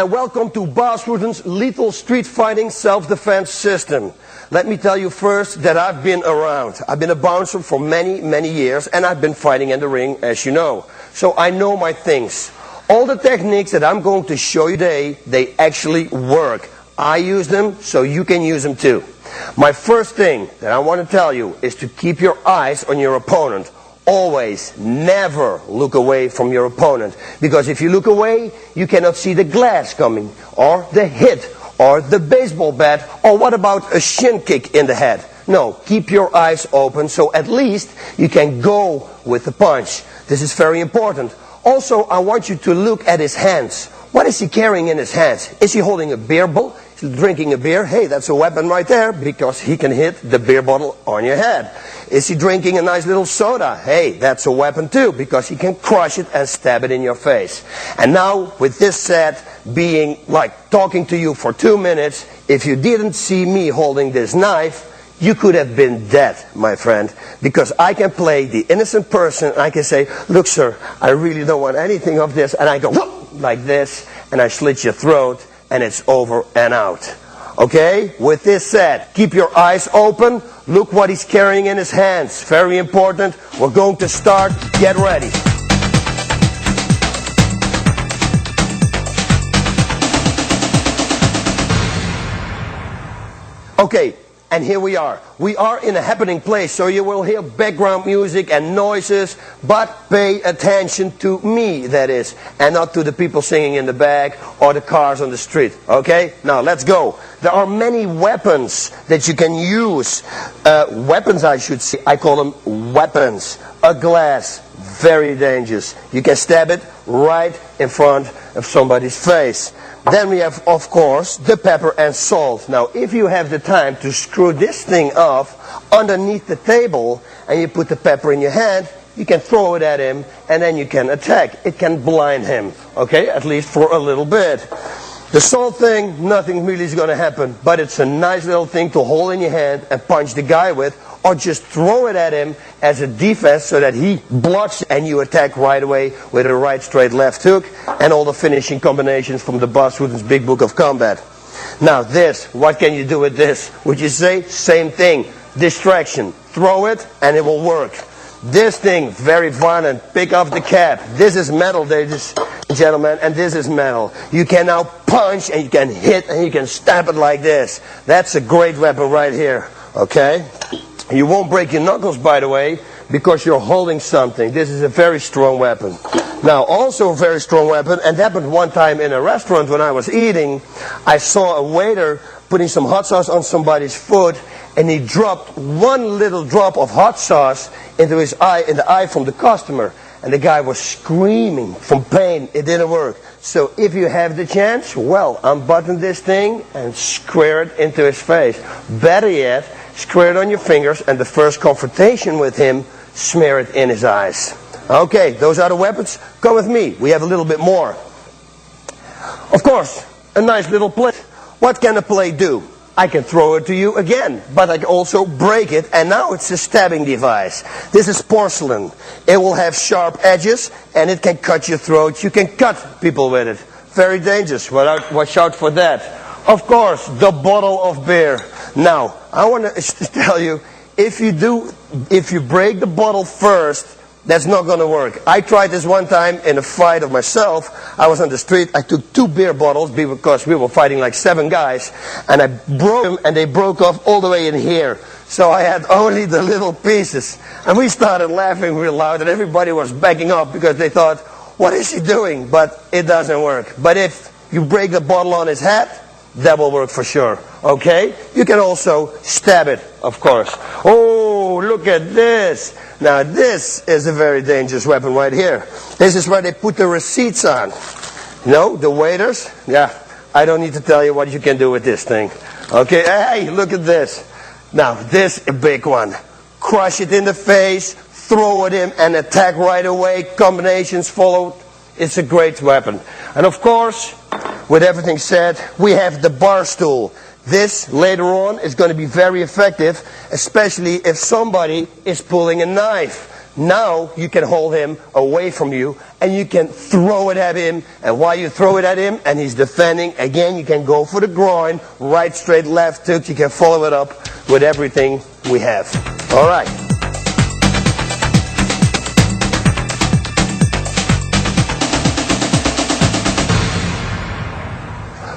and welcome to Bas Street's lethal street fighting self-defense system. Let me tell you first that I've been around. I've been a bouncer for many, many years, and I've been fighting in the ring, as you know. So I know my things. All the techniques that I'm going to show you today, they actually work. I use them, so you can use them too. My first thing that I want to tell you is to keep your eyes on your opponent. Always, never look away from your opponent. Because if you look away, you cannot see the glass coming, or the hit, or the baseball bat, or what about a shin kick in the head? No, keep your eyes open so at least you can go with the punch. This is very important. Also, I want you to look at his hands. What is he carrying in his hands? Is he holding a beer bottle? Is he drinking a beer? Hey, that's a weapon right there, because he can hit the beer bottle on your head. Is he drinking a nice little soda? Hey, that's a weapon too, because he can crush it and stab it in your face. And now, with this set being like talking to you for 2 minutes, if you didn't see me holding this knife, you could have been dead, my friend, because I can play the innocent person. I can say, look, sir, I really don't want anything of this. And I go, whoop, like this, and I slit your throat, and it's over and out. Okay? With this said, keep your eyes open. Look what he's carrying in his hands. Very important. We're going to start. Get ready. Okay. And here we are. We are in a happening place, so you will hear background music and noises, but pay attention to me, that is, and not to the people singing in the back or the cars on the street. Okay? Now, let's go. There are many weapons that you can use. Weapons, I should say. I call them weapons. A glass, very dangerous. You can stab it right in front of somebody's face. Then we have, of course, the pepper and salt. Now, if you have the time to screw this thing off underneath the table and you put the pepper in your hand, you can throw it at him and then you can attack. It can blind him, okay, at least for a little bit. The salt thing, nothing really is going to happen, but it's a nice little thing to hold in your hand and punch the guy with, or just throw it at him as a defense so that he blocks and you attack right away with a right, straight, left hook and all the finishing combinations from the Bas Street's Big Book of Combat. Now this, what can you do with this? Would you say? Same thing. Distraction. Throw it and it will work. This thing, very violent. Pick off the cap. This is metal, ladies and gentlemen, and this is metal. You can now punch and you can hit and you can stab it like this. That's a great weapon right here. Okay? You won't break your knuckles, by the way, because you're holding something. This is a very strong weapon. Now, also a very strong weapon, and that happened one time in a restaurant when I was eating. I saw a waiter putting some hot sauce on somebody's foot, and he dropped one little drop of hot sauce into his eye, in the eye from the customer. And the guy was screaming from pain. It didn't work. So if you have the chance, well, unbutton this thing and square it into his face. Better yet, square it on your fingers, and the first confrontation with him, smear it in his eyes. Okay, those are the weapons. Come with me. We have a little bit more. Of course, a nice little plate. What can a plate do? I can throw it to you again, but I can also break it, and now it's a stabbing device. This is porcelain. It will have sharp edges, and it can cut your throat. You can cut people with it. Very dangerous. Watch out for that. Of course, the bottle of beer. Now, I want to tell you, if you break the bottle first, that's not going to work. I tried this one time in a fight of myself. I was on the street. I took 2 beer bottles because we were fighting like 7 guys. And I broke them and they broke off all the way in here. So I had only the little pieces. And we started laughing real loud and everybody was backing up because they thought, what is he doing? But it doesn't work. But if you break the bottle on his head, that will work for sure. Okay? You can also stab it, of course. Oh, look at this. Now this is a very dangerous weapon right here. This is where they put the receipts on. You know, the waiters. Yeah, I don't need to tell you what you can do with this thing. Okay, hey, look at this. Now this a big one. Crush it in the face, throw it in and attack right away. Combinations follow. It's a great weapon. And of course, with everything said, we have the bar stool. This, later on, is going to be very effective, especially if somebody is pulling a knife. Now you can hold him away from you and you can throw it at him, and while you throw it at him and he's defending, again you can go for the groin, right, straight, left hook. You can follow it up with everything we have. All right.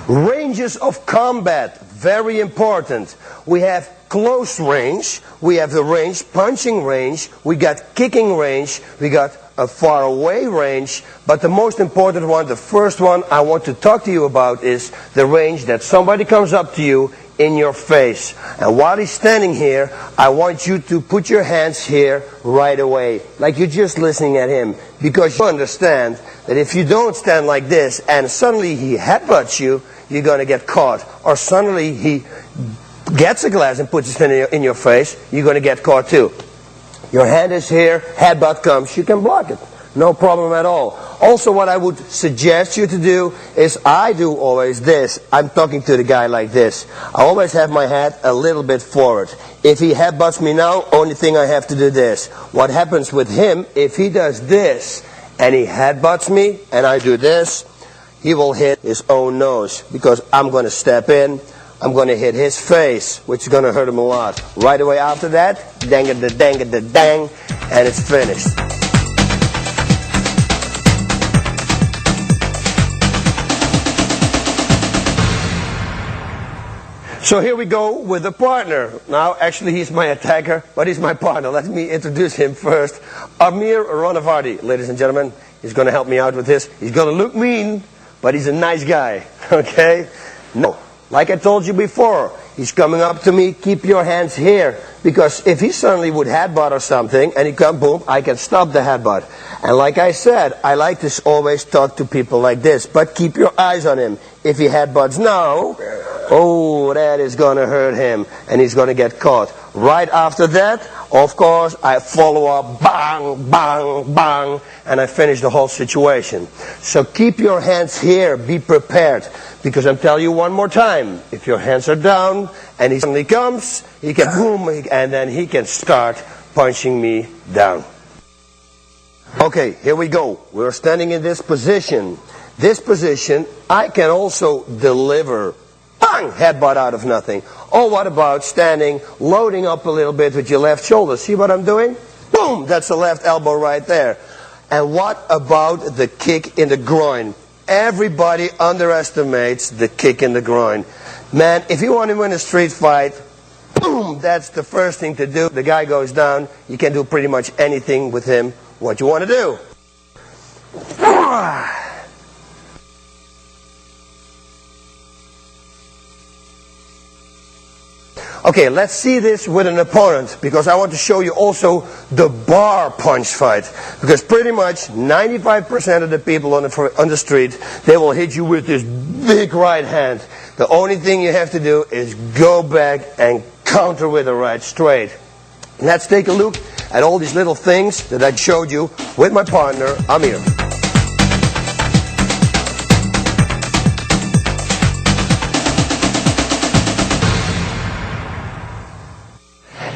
Ranges of combat, very important. We have close range, we have the range, punching range, we got kicking range, we got a far away range, but the most important one, the first one I want to talk to you about is the range that somebody comes up to you in your face. And while he's standing here, I want you to put your hands here right away, like you're just listening at him, because you understand that if you don't stand like this and suddenly he headbutts you, you're going to get caught. Or suddenly he gets a glass and puts it in your face, you're going to get caught too. Your hand is here, headbutt comes, you can block it. No problem at all. Also, what I would suggest you to do is, I do always this. I'm talking to the guy like this. I always have my head a little bit forward. If he headbutts me now, only thing I have to do this. What happens with him, if he does this and he headbutts me and I do this, he will hit his own nose, because I'm going to step in, I'm going to hit his face, which is going to hurt him a lot. Right away after that, dang-a-da-dang-a-da-dang, and it's finished. So here we go with a partner. Now, actually, he's my attacker, but he's my partner. Let me introduce him first. Amir Ranavardi, ladies and gentlemen. He's going to help me out with this. He's going to look mean, but he's a nice guy, okay? No, like I told you before, he's coming up to me, keep your hands here, because if he suddenly would headbutt or something, and he come, boom, I can stop the headbutt. And like I said, I like to always talk to people like this, but keep your eyes on him. If he headbutts now, oh, that is going to hurt him, and he's going to get caught. Right after that, of course, I follow up, bang, bang, bang, and I finish the whole situation. So keep your hands here, be prepared, because I'm telling you one more time, if your hands are down, and he suddenly comes, he can boom, and then he can start punching me down. Okay, here we go. We're standing in this position. This position, I can also deliver bang, headbutt out of nothing. Or what about standing, loading up a little bit with your left shoulder? See what I'm doing? Boom, that's the left elbow right there. And what about the kick in the groin? Everybody underestimates the kick in the groin. Man, if you want to win a street fight, boom, that's the first thing to do. The guy goes down, you can do pretty much anything with him, what you want to do. Okay, let's see this with an opponent, because I want to show you also the bar punch fight. Because pretty much 95% of the people on the street, they will hit you with this big right hand. The only thing you have to do is go back and counter with a right straight. Let's take a look at all these little things that I showed you with my partner, Amir.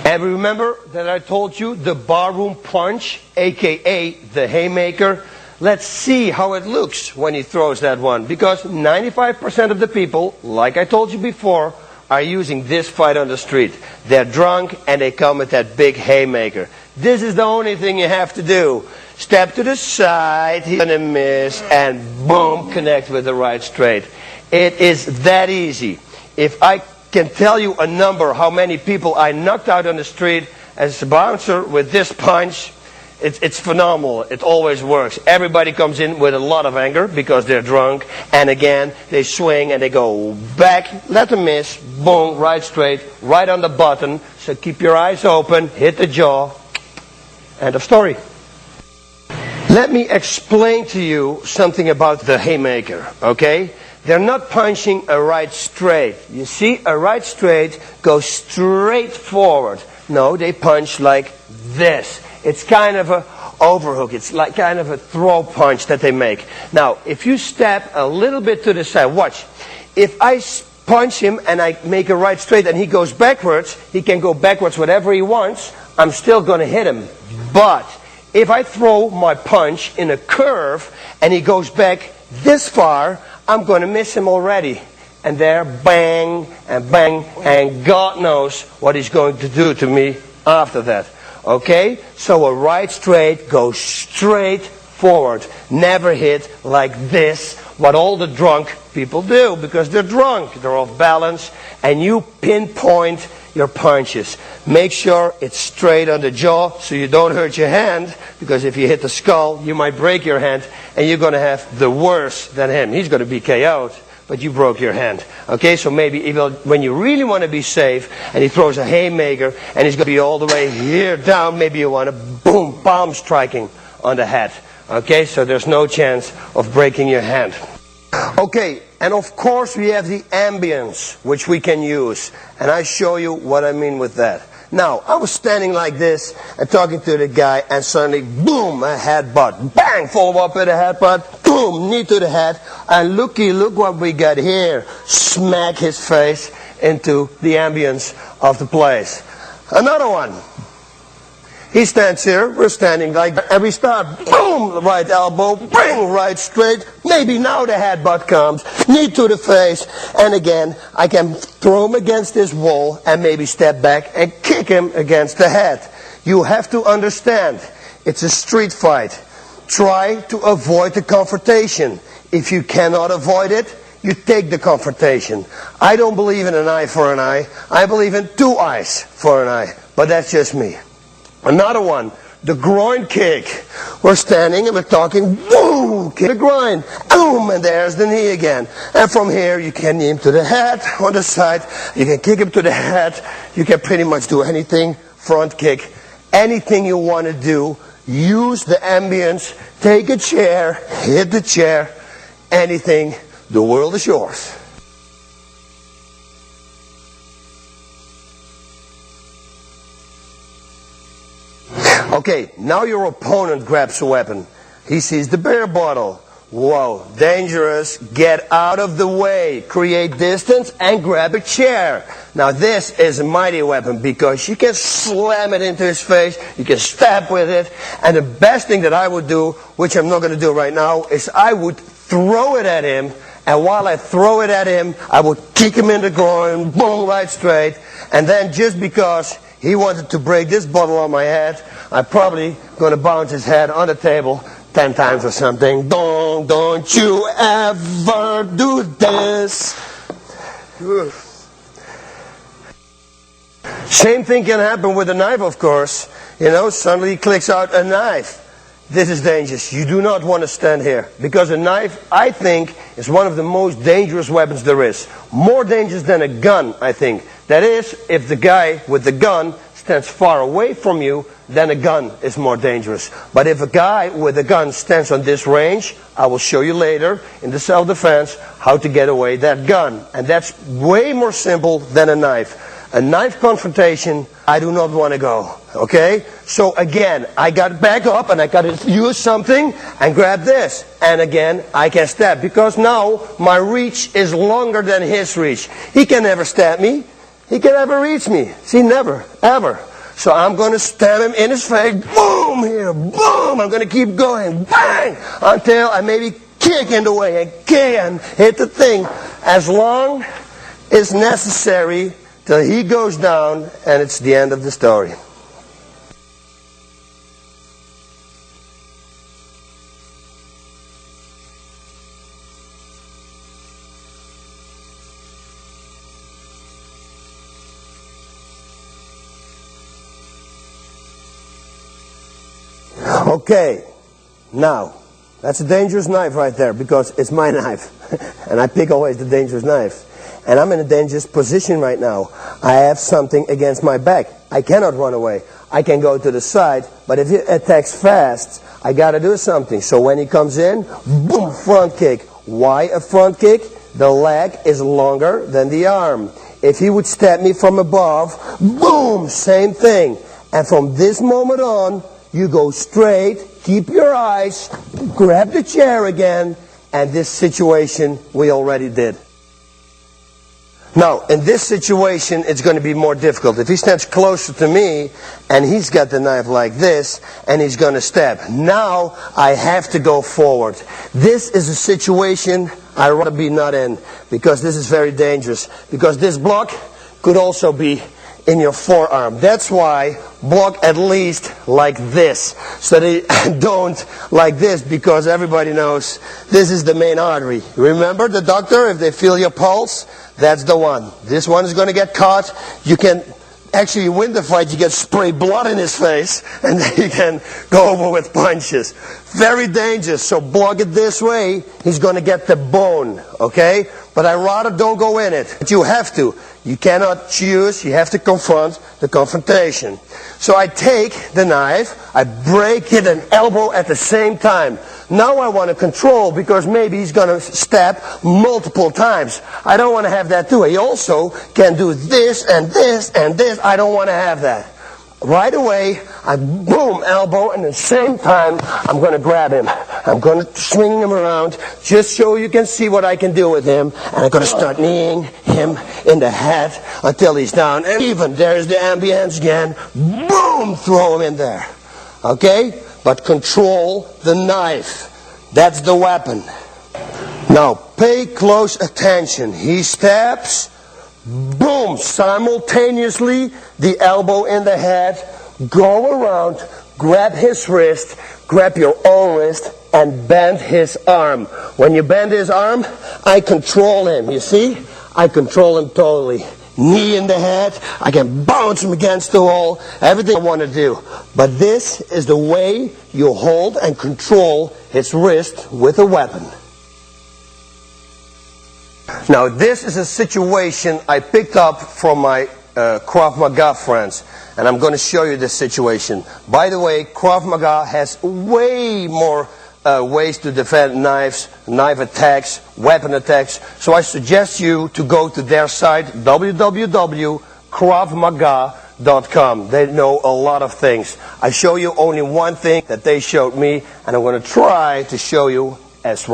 And remember that I told you the barroom punch, aka the haymaker. Let's see how it looks when he throws that one. Because 95% of the people, like I told you before, are using this fight on the street. They're drunk and they come with that big haymaker. This is the only thing you have to do. Step to the side, he's gonna miss, and boom, connect with the right straight. It is that easy. If I can tell you a number, how many people I knocked out on the street as a bouncer with this punch, it's phenomenal. It always works. Everybody comes in with a lot of anger because they're drunk, and again, they swing and they go back, let them miss, boom, right straight, right on the button. So keep your eyes open, hit the jaw, end of story. Let me explain to you something about the haymaker, okay? They're not punching a right straight. You see, a right straight goes straight forward. No, they punch like this. It's kind of a overhook. It's like kind of a throw punch that they make. Now, if you step a little bit to the side, watch. If I punch him and I make a right straight and he goes backwards, he can go backwards whatever he wants. I'm still going to hit him. But if I throw my punch in a curve and he goes back this far, I'm going to miss him already. And there, bang, and God knows what he's going to do to me after that. Okay? So a right straight goes straight forward. Never hit like this, what all the drunk people do, because they're drunk, they're off balance, and you pinpoint your punches. Make sure it's straight on the jaw so you don't hurt your hand, because if you hit the skull, you might break your hand, and you're going to have the worse than him. He's going to be KO'd, but you broke your hand. Okay, so maybe even when you really want to be safe, and he throws a haymaker, and he's going to be all the way here down, maybe you want to, boom, palm striking on the head. Okay, so there's no chance of breaking your hand. Okay, and of course we have the ambience, which we can use. And I show you what I mean with that. Now, I was standing like this and talking to the guy, and suddenly, boom, a headbutt. Bang, follow up with a headbutt. Boom, knee to the head. And look what we got here. Smack his face into the ambience of the place. Another one. He stands here, we're standing like that, and we start, boom, right elbow, bang, right straight, maybe now the headbutt comes, knee to the face, and again, I can throw him against this wall, and maybe step back and kick him against the head. You have to understand, it's a street fight. Try to avoid the confrontation. If you cannot avoid it, you take the confrontation. I don't believe in an eye for an eye, I believe in 2 eyes for an eye, but that's just me. Another one, the groin kick. We're standing and we're talking, boom, kick the groin, boom, and there's the knee again. And from here, you can knee him to the head, on the side, you can kick him to the head, you can pretty much do anything, front kick, anything you want to do, use the ambience, take a chair, hit the chair, anything, the world is yours. Okay, now your opponent grabs a weapon. He sees the beer bottle. Whoa, dangerous. Get out of the way. Create distance and grab a chair. Now this is a mighty weapon because you can slam it into his face. You can stab with it. And the best thing that I would do, which I'm not going to do right now, is I would throw it at him. And while I throw it at him, I would kick him in the groin, boom, right straight. And then just because he wanted to break this bottle on my head, I'm probably going to bounce his head on the table 10 times or something. Don't you ever do this. Same thing can happen with a knife, of course. You know, suddenly he clicks out a knife. This is dangerous. You do not want to stand here. Because a knife, I think, is one of the most dangerous weapons there is. More dangerous than a gun, I think. That is, if the guy with the gun stands far away from you, then a gun is more dangerous. But if a guy with a gun stands on this range, I will show you later in the self-defense how to get away that gun. And that's way more simple than a knife. A knife confrontation, I do not want to go. Okay? So again, I got back up and I got to use something and grab this. And again, I can stab. Because now my reach is longer than his reach. He can never stab me. He can never reach me. See, never. Ever. So I'm going to stab him in his face. Boom! Here. Boom! I'm going to keep going. Bang! Until I maybe kick in the way and kick and hit the thing. As long as necessary till he goes down, and it's the end of the story. Okay, now, that's a dangerous knife right there, because it's my knife. And I pick always the dangerous knife. And I'm in a dangerous position right now. I have something against my back. I cannot run away. I can go to the side, but if he attacks fast, I gotta do something. So when he comes in, boom, front kick. Why a front kick? The leg is longer than the arm. If he would stab me from above, boom, same thing. And from this moment on, you go straight, keep your eyes, grab the chair again, and this situation we already did. Now, in this situation, it's going to be more difficult. If he stands closer to me, and he's got the knife like this, and he's going to stab. Now, I have to go forward. This is a situation I'd rather be not in, because this is very dangerous. Because this block could also be in your forearm. That's why block at least like this, so they don't like this, because everybody knows this is the main artery. Remember the doctor, if they feel your pulse, that's the one. This one is going to get caught. You can actually win the fight. You get spray blood in his face, and then you can go over with punches. Very dangerous. So block it this way. He's going to get the bone, okay? But I rather don't go in it. But you have to. You cannot choose. You have to confront the confrontation. So I take the knife. I break it an elbow at the same time. Now I want to control, because maybe he's going to stab multiple times. I don't want to have that too. He also can do this and this and this. I don't want to have that. Right away, I boom, elbow, and at the same time, I'm going to grab him. I'm going to swing him around, just so you can see what I can do with him. And I'm going to start kneeing him in the head until he's down. And even, there's the ambience again. Boom, throw him in there. Okay? But control the knife. That's the weapon. Now, pay close attention. He stabs. Boom! Simultaneously, the elbow in the head. Go around, grab his wrist, grab your own wrist, and bend his arm. When you bend his arm, I control him. You see? I control him totally. Knee in the head. I can bounce him against the wall. Everything I want to do. But this is the way you hold and control his wrist with a weapon. Now, this is a situation I picked up from my Krav Maga friends, and I'm going to show you this situation. By the way, Krav Maga has way more ways to defend knives, knife attacks, weapon attacks, so I suggest you to go to their site, www.kravmaga.com. They know a lot of things. I show you only one thing that they showed me, and I'm going to try to show you as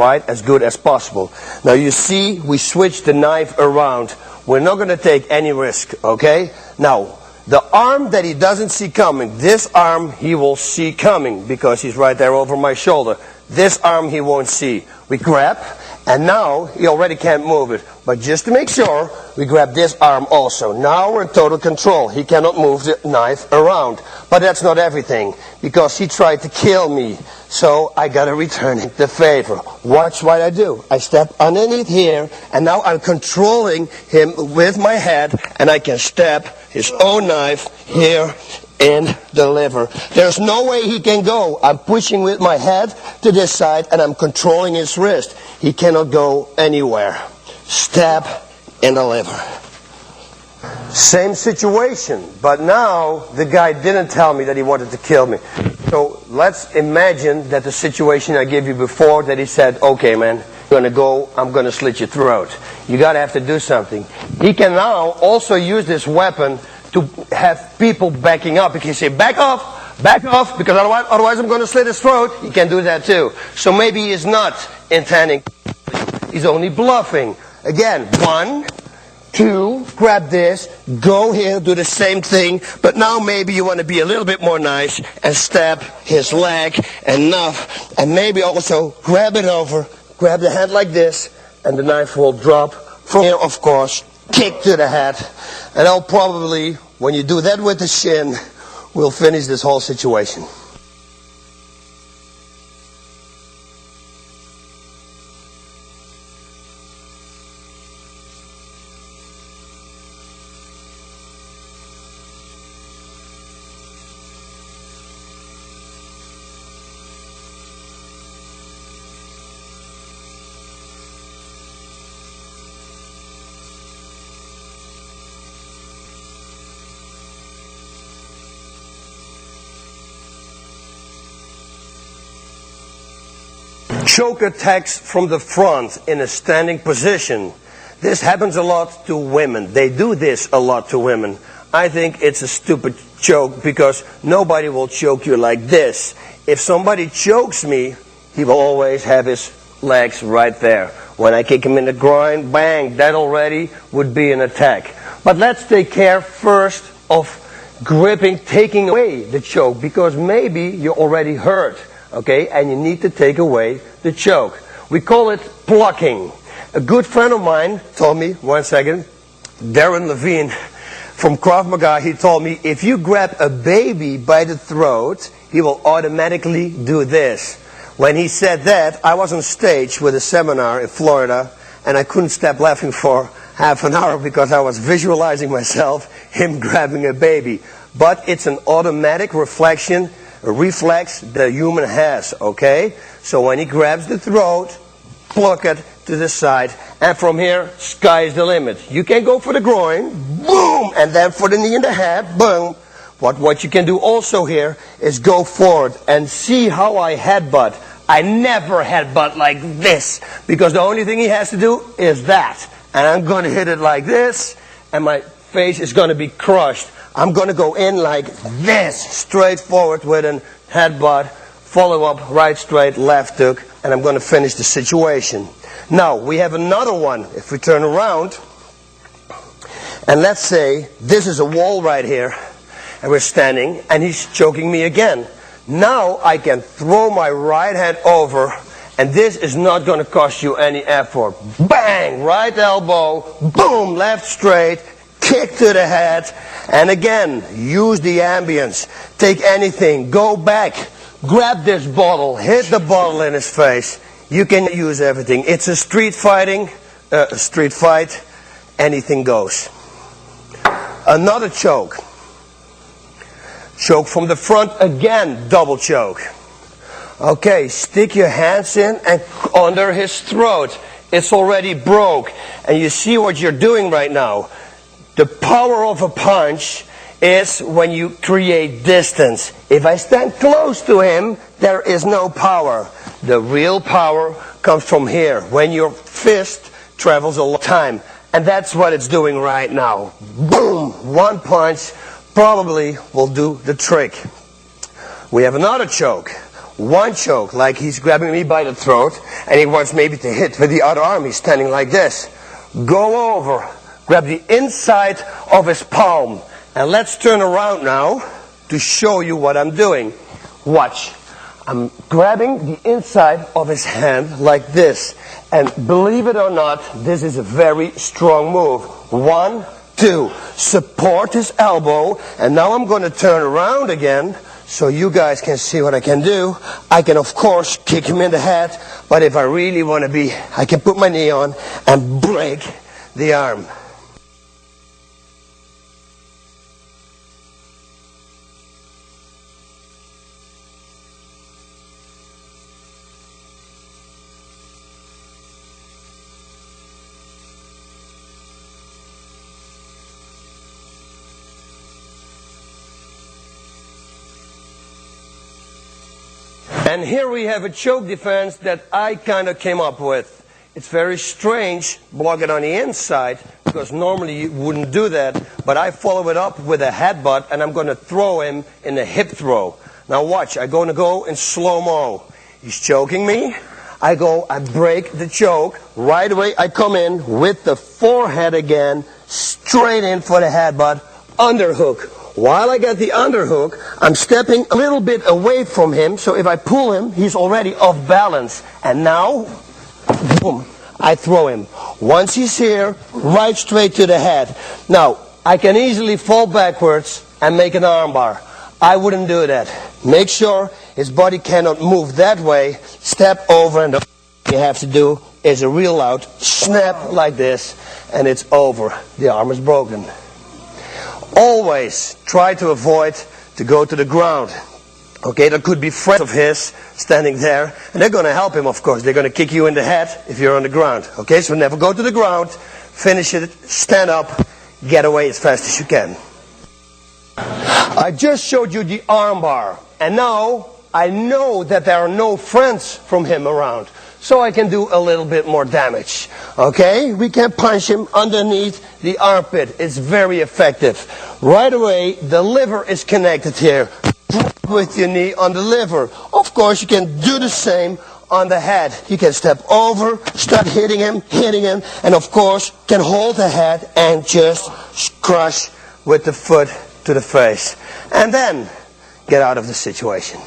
good as possible. Now you see, we switched the knife around. We're not going to take any risk, okay? Now, the arm that he doesn't see coming, this arm he will see coming, because he's right there over my shoulder. This arm he won't see. We grab, and now he already can't move it. But just to make sure, we grab this arm also. Now we're in total control. He cannot move the knife around. But that's not everything, because he tried to kill me. So I gotta return the favor. Watch what I do. I step underneath here, and now I'm controlling him with my head, and I can stab his own knife here in the liver. There's no way he can go. I'm pushing with my head to this side, and I'm controlling his wrist. He cannot go anywhere. Stab in the liver. Same situation, but now the guy didn't tell me that he wanted to kill me. So let's imagine that the situation I gave you before, that he said, okay man, you're going to go, I'm going to slit your throat. You got to have to do something. He can now also use this weapon to have people backing up. He can say, back off, because otherwise I'm going to slit his throat. He can do that too. So maybe he is not intending, he's only bluffing. Again, 1, 2, grab this, go here, do the same thing, but now maybe you want to be a little bit more nice and stab his leg enough, and maybe also grab it over, grab the head like this, and the knife will drop. From here, of course, kick to the head, and I'll probably, when you do that with the shin, we'll finish this whole situation. Choke attacks from the front in a standing position. This happens a lot to women. They do this a lot to women. I think it's a stupid choke, because nobody will choke you like this. If somebody chokes me, he will always have his legs right there. When I kick him in the groin, bang, that already would be an attack. But let's take care first of gripping, taking away the choke, because maybe you're already hurt, okay, and you need to take away the choke. We call it plucking. A good friend of mine told me, one second, Darren Levine from Krav Maga, he told me, if you grab a baby by the throat, he will automatically do this. When he said that, I was on stage with a seminar in Florida, and I couldn't stop laughing for half an hour because I was visualizing myself, him grabbing a baby. But it's an automatic reflex the human has, okay? So when he grabs the throat, pluck it to the side, and from here, sky's the limit. You can go for the groin, boom, and then for the knee in the head, boom. But what you can do also here is go forward and see how I headbutt. I never headbutt like this, because the only thing he has to do is that. And I'm going to hit it like this, and my face is going to be crushed. I'm going to go in like this, straight forward with a headbutt, follow up, right straight, left hook, and I'm going to finish the situation. Now, we have another one. If we turn around, and let's say this is a wall right here, and we're standing, and he's choking me again. Now I can throw my right hand over, and this is not going to cost you any effort. Bang! Right elbow, boom! Left straight, kick to the head, and again, use the ambience. Take anything, go back, grab this bottle, hit the bottle in his face. You can use everything. It's a street fight, anything goes. Another choke. Choke from the front, again, double choke. Okay, stick your hands in and under his throat. It's already broke. And you see what you're doing right now. The power of a punch is when you create distance. If I stand close to him, there is no power. The real power comes from here, when your fist travels a long time. And that's what it's doing right now. Boom! One punch probably will do the trick. We have another choke. One choke, like he's grabbing me by the throat, and he wants maybe to hit with the other arm. He's standing like this. Go over, grab the inside of his palm, and let's turn around now to show you what I'm doing. Watch. I'm grabbing the inside of his hand like this, and believe it or not, this is a very strong move. 1, 2, support his elbow, and now I'm going to turn around again so you guys can see what I can do. I can of course kick him in the head, but if I really want to be, I can put my knee on and break the arm. And here we have a choke defense that I kind of came up with. It's very strange, block it on the inside, because normally you wouldn't do that, but I follow it up with a headbutt, and I'm going to throw him in a hip throw. Now watch, I'm going to go in slow-mo. He's choking me, I break the choke, right away I come in with the forehead again, straight in for the headbutt, underhook. While I get the underhook, I'm stepping a little bit away from him, so if I pull him, he's already off balance. And now, boom, I throw him. Once he's here, right straight to the head. Now, I can easily fall backwards and make an armbar. I wouldn't do that. Make sure his body cannot move that way. Step over, and the you have to do is a real loud snap like this, and it's over. The arm is broken. Always try to avoid to go to the ground. Okay, there could be friends of his standing there, and they're going to help him, of course. They're going to kick you in the head if you're on the ground. Okay, so never go to the ground, finish it, stand up, get away as fast as you can. I just showed you the arm bar, and now I know that there are no friends from him around. So I can do a little bit more damage. Okay? We can punch him underneath the armpit. It's very effective. Right away, the liver is connected here. With your knee on the liver. Of course, you can do the same on the head. You can step over, start hitting him, and of course can hold the head and just crush with the foot to the face. And then get out of the situation.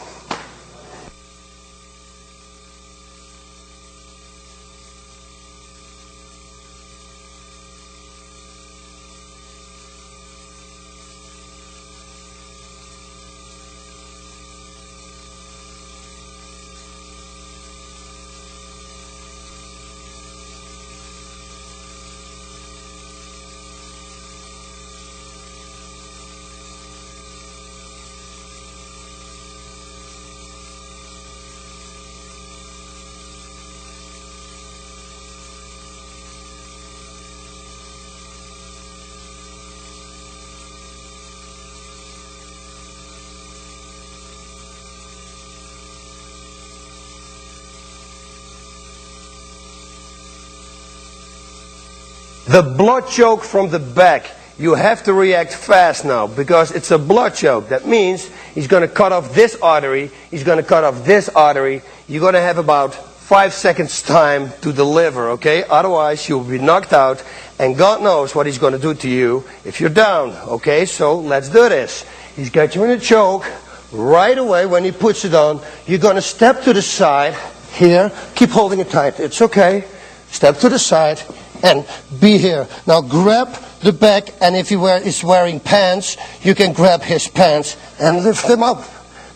The blood choke from the back. You have to react fast now because it's a blood choke. That means he's going to cut off this artery. He's going to cut off this artery. You're going to have about 5 seconds time to deliver, okay? Otherwise you'll be knocked out and God knows what he's going to do to you if you're down, okay? So let's do this. He's got you in a choke. Right away when he puts it on, you're going to step to the side here. Keep holding it tight. It's okay. Step to the side. And be here. Now grab the back, and if he is wearing pants, you can grab his pants and lift him up.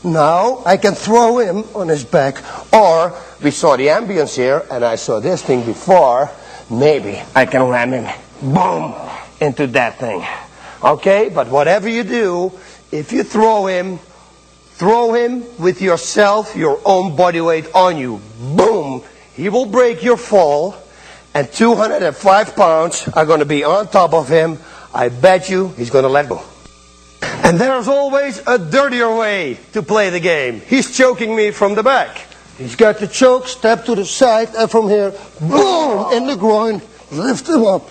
Now I can throw him on his back, or we saw the ambience here, and I saw this thing before. Maybe I can ram him, boom, into that thing. Okay, but whatever you do, if you throw him with yourself, your own body weight on you. Boom, he will break your fall. And 205 pounds are going to be on top of him. I bet you he's going to let go. And there's always a dirtier way to play the game. He's choking me from the back. He's got the choke, step to the side, and from here, boom, in the groin, lift him up.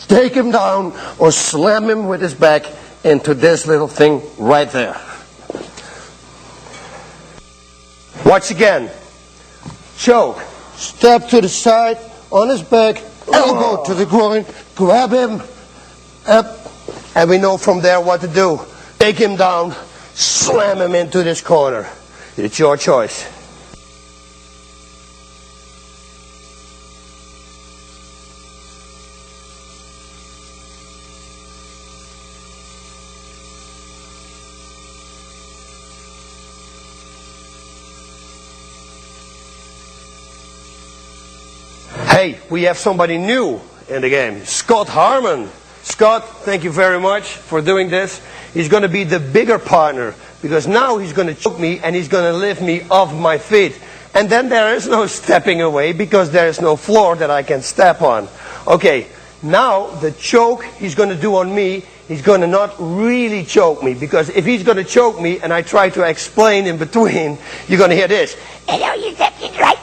Take him down, or slam him with his back into this little thing right there. Watch again. Choke. Step to the side. On his back, elbow to the groin, grab him up, and we know from there what to do. Take him down, slam him into this corner. It's your choice. Hey, we have somebody new in the game. Scott Harmon. Scott, thank you very much for doing this. He's going to be the bigger partner because now he's going to choke me and he's going to lift me off my feet. And then there is no stepping away because there is no floor that I can step on. Okay, now the choke he's going to do on me, he's going to not really choke me because if he's going to choke me and I try to explain in between, you're going to hear this. Hello, you stepped it right.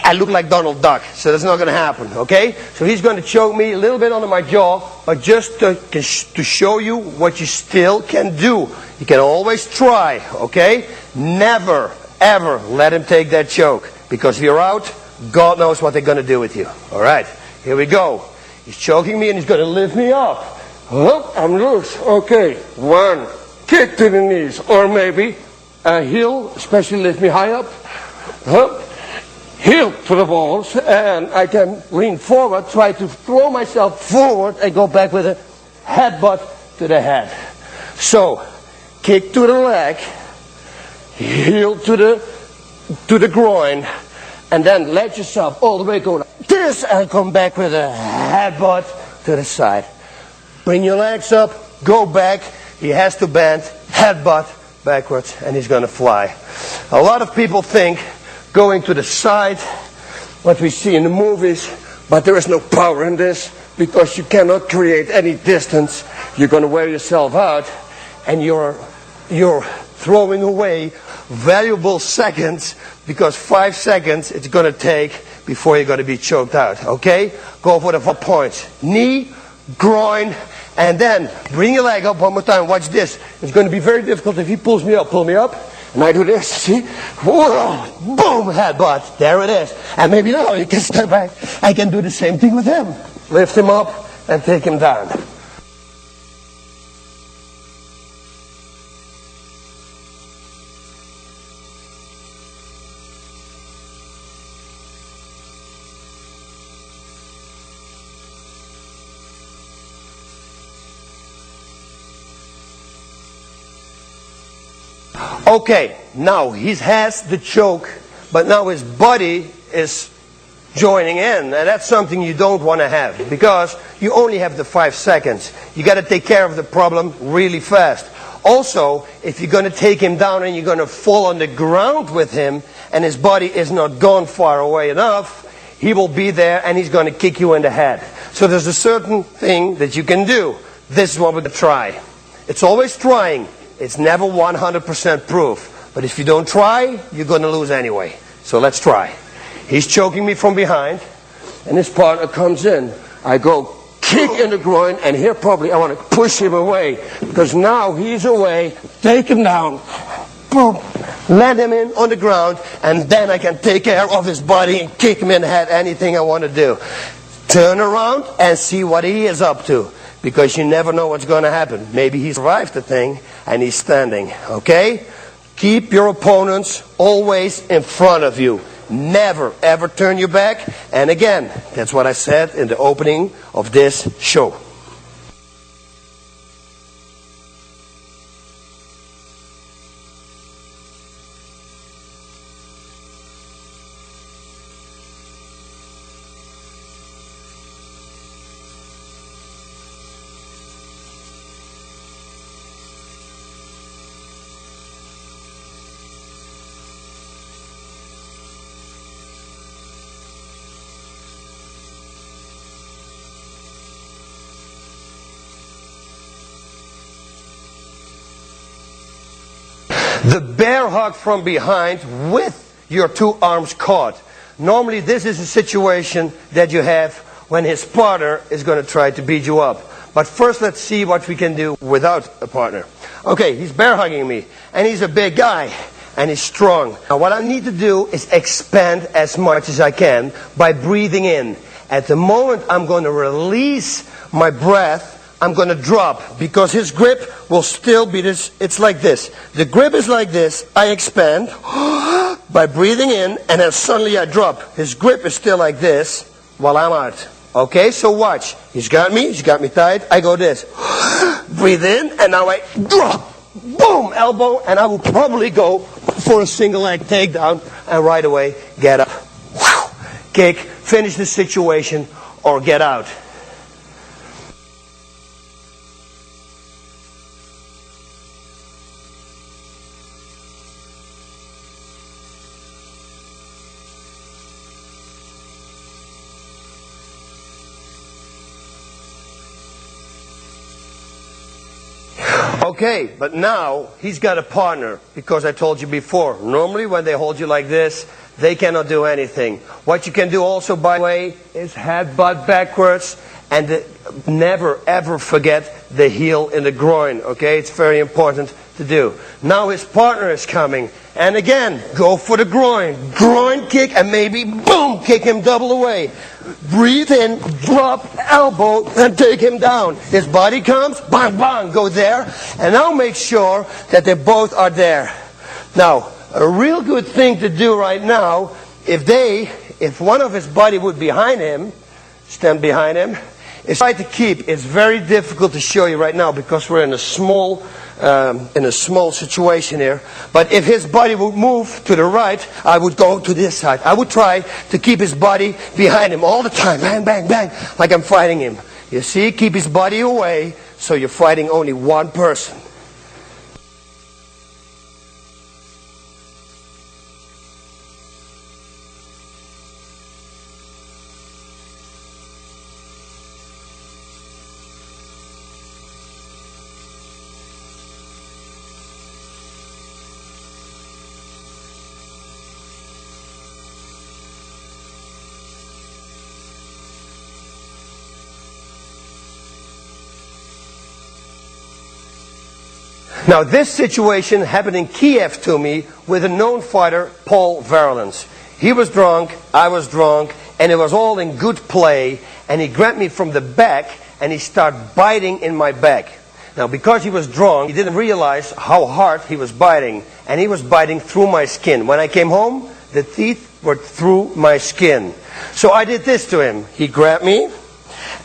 I look like Donald Duck, so that's not going to happen, okay? So he's going to choke me a little bit under my jaw, but just to show you what you still can do. You can always try, okay? Never, ever let him take that choke, because if you're out, God knows what they're going to do with you. All right, here we go. He's choking me and he's going to lift me up. Oh, I'm loose. Okay, one, kick to the knees, or maybe a heel, especially lift me high up. Heel to the balls, and I can lean forward, try to throw myself forward and go back with a headbutt to the head. So, kick to the leg, heel to the groin, and then let yourself all the way go like this and come back with a headbutt to the side. Bring your legs up, go back, he has to bend, headbutt backwards, and he's going to fly. A lot of people think going to the side, what we see in the movies, but there is no power in this because you cannot create any distance. You're going to wear yourself out and you're throwing away valuable seconds because 5 seconds it's going to take before you're going to be choked out, okay? Go for the 4 points. Knee, groin, and then bring your leg up one more time. Watch this. It's going to be very difficult if he pulls me up. Pull me up. And I do this, see? Whoa, boom, headbutt. There it is. And maybe now you can step back. I can do the same thing with him. Lift him up and take him down. Okay, now he has the choke, but now his body is joining in, and that's something you don't want to have, because you only have the 5 seconds. You got to take care of the problem really fast. Also, if you're going to take him down and you're going to fall on the ground with him, and his body is not gone far away enough, he will be there and he's going to kick you in the head. So there's a certain thing that you can do. This is what we're going to try. It's always trying. It's never 100% proof. But if you don't try, you're going to lose anyway. So let's try. He's choking me from behind, and his partner comes in. I go kick in the groin, and here probably I want to push him away, because now he's away. Take him down. Boom. Land him in on the ground, and then I can take care of his body and kick him in the head, anything I want to do. Turn around and see what he is up to, because you never know what's going to happen. Maybe he survived the thing and he's standing. Okay? Keep your opponents always in front of you. Never ever turn your back. And again, that's what I said in the opening of this show. The bear hug from behind with your 2 arms caught. Normally this is a situation that you have when his partner is going to try to beat you up. But first let's see what we can do without a partner. Okay, he's bear hugging me, and he's a big guy and he's strong. Now what I need to do is expand as much as I can by breathing in. At the moment I'm going to release my breath, I'm going to drop, because his grip will still be this. It's like this. The grip is like this. I expand by breathing in, and then suddenly I drop. His grip is still like this while I'm out. Okay, so watch. He's got me tight. I go this. Breathe in, and now I drop. Boom, elbow, and I will probably go for a single leg takedown, and right away get up. Kick, finish the situation, or get out. Okay, but now he's got a partner, because I told you before, normally when they hold you like this, they cannot do anything. What you can do also, by the way, is headbutt backwards, and never ever forget the heel in the groin, okay? It's very important to do. Now his partner is coming, and again, go for the groin kick, and maybe, boom, kick him double away. Breathe in, drop, elbow, and take him down. His body comes, bang, bang, go there. And now make sure that they both are there. Now, a real good thing to do right now, if one of his body would behind him, stand behind him, is try to keep. It's very difficult to show you right now, because we're in a small situation here. But if his body would move to the right, I would go to this side. I would try to keep his body behind him all the time. Bang, bang, bang, like I'm fighting him. You see, keep his body away, so you're fighting only one person. Now this situation happened in Kiev to me with a known fighter, Paul Verlins. He was drunk, I was drunk, and it was all in good play, and he grabbed me from the back and he started biting in my back. Now because he was drunk, he didn't realize how hard he was biting, and he was biting through my skin. When I came home, the teeth were through my skin. So I did this to him. He grabbed me,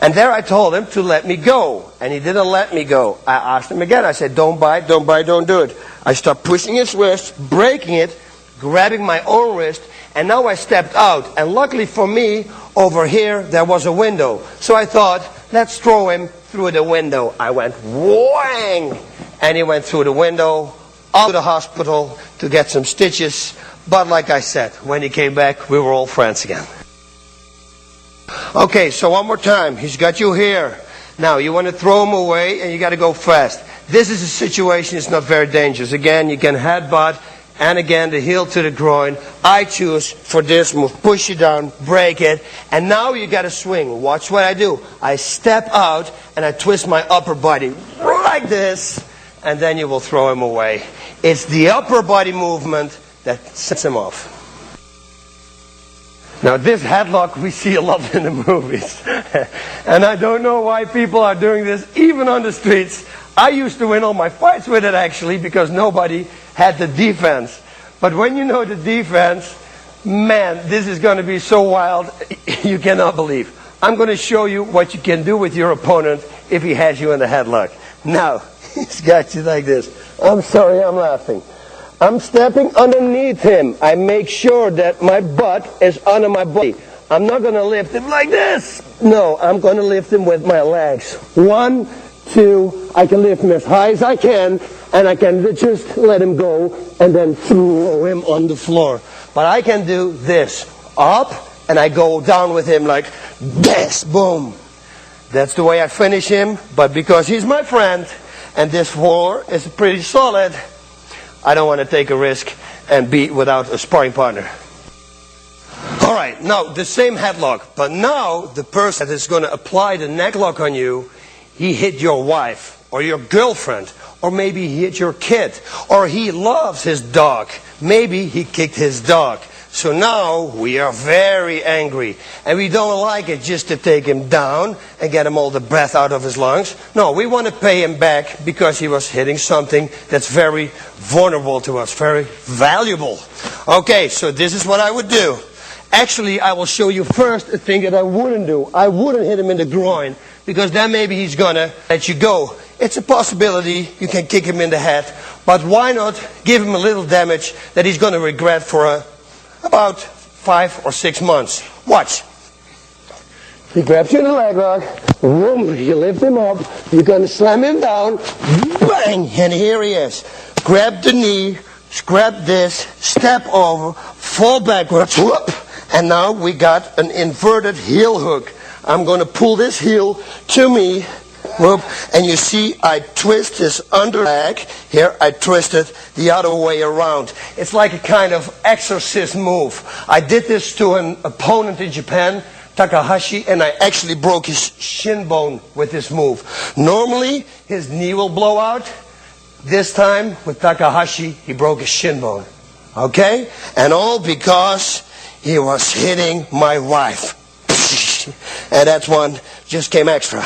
and there I told him to let me go, and he didn't let me go. I asked him again. I said, don't bite, don't bite, don't do it. I started pushing his wrist, breaking it, grabbing my own wrist, and now I stepped out. And luckily for me, over here there was a window. So I thought, let's throw him through the window. I went whang, and he went through the window, out to the hospital to get some stitches. But like I said, when he came back, we were all friends again. Okay, so one more time. He's got you here. Now, you want to throw him away, and you got to go fast. This is a situation, it's not very dangerous. Again, you can headbutt, and again, the heel to the groin. I choose for this move. Push you down, break it, and now you got to swing. Watch what I do. I step out, and I twist my upper body like this, and then you will throw him away. It's the upper body movement that sets him off. Now this headlock we see a lot in the movies. And I don't know why people are doing this even on the streets. I used to win all my fights with it actually because nobody had the defense. But when you know the defense, man, this is going to be so wild you cannot believe. I'm going to show you what you can do with your opponent if he has you in the headlock. Now, he's got you like this. I'm sorry, I'm laughing. I'm stepping underneath him. I make sure that my butt is under my body. I'm not going to lift him like this. No, I'm going to lift him with my legs. 1, 2, I can lift him as high as I can, and I can just let him go and then throw him on the floor. But I can do this. Up, and I go down with him like this. Boom. That's the way I finish him. But because he's my friend, and this floor is pretty solid, I don't want to take a risk and be without a sparring partner. Alright, now the same headlock, but now the person that is going to apply the neck lock on you, he hit your wife, or your girlfriend, or maybe he hit your kid, or he loves his dog. Maybe he kicked his dog. So now we are very angry, and we don't like it just to take him down and get him all the breath out of his lungs. No, we want to pay him back because he was hitting something that's very vulnerable to us, very valuable. Okay, so this is what I would do. Actually, I will show you first a thing that I wouldn't do. I wouldn't hit him in the groin, because then maybe he's going to let you go. It's a possibility you can kick him in the head, but why not give him a little damage that he's going to regret for about 5 or 6 months. Watch. He grabs you in the leg lock. Boom, you lift him up. You're going to slam him down. Bang! And here he is. Grab the knee. Grab this. Step over. Fall backwards. Whoop! And now we got an inverted heel hook. I'm going to pull this heel to me. Whoop. And you see I twist his under leg. Here I twist it the other way around. It's like a kind of exorcist move. I did this to an opponent in Japan, Takahashi, and I actually broke his shin bone with this move. Normally his knee will blow out. This time with Takahashi he broke his shin bone. Okay? And all because he was hitting my wife. And that one just came extra.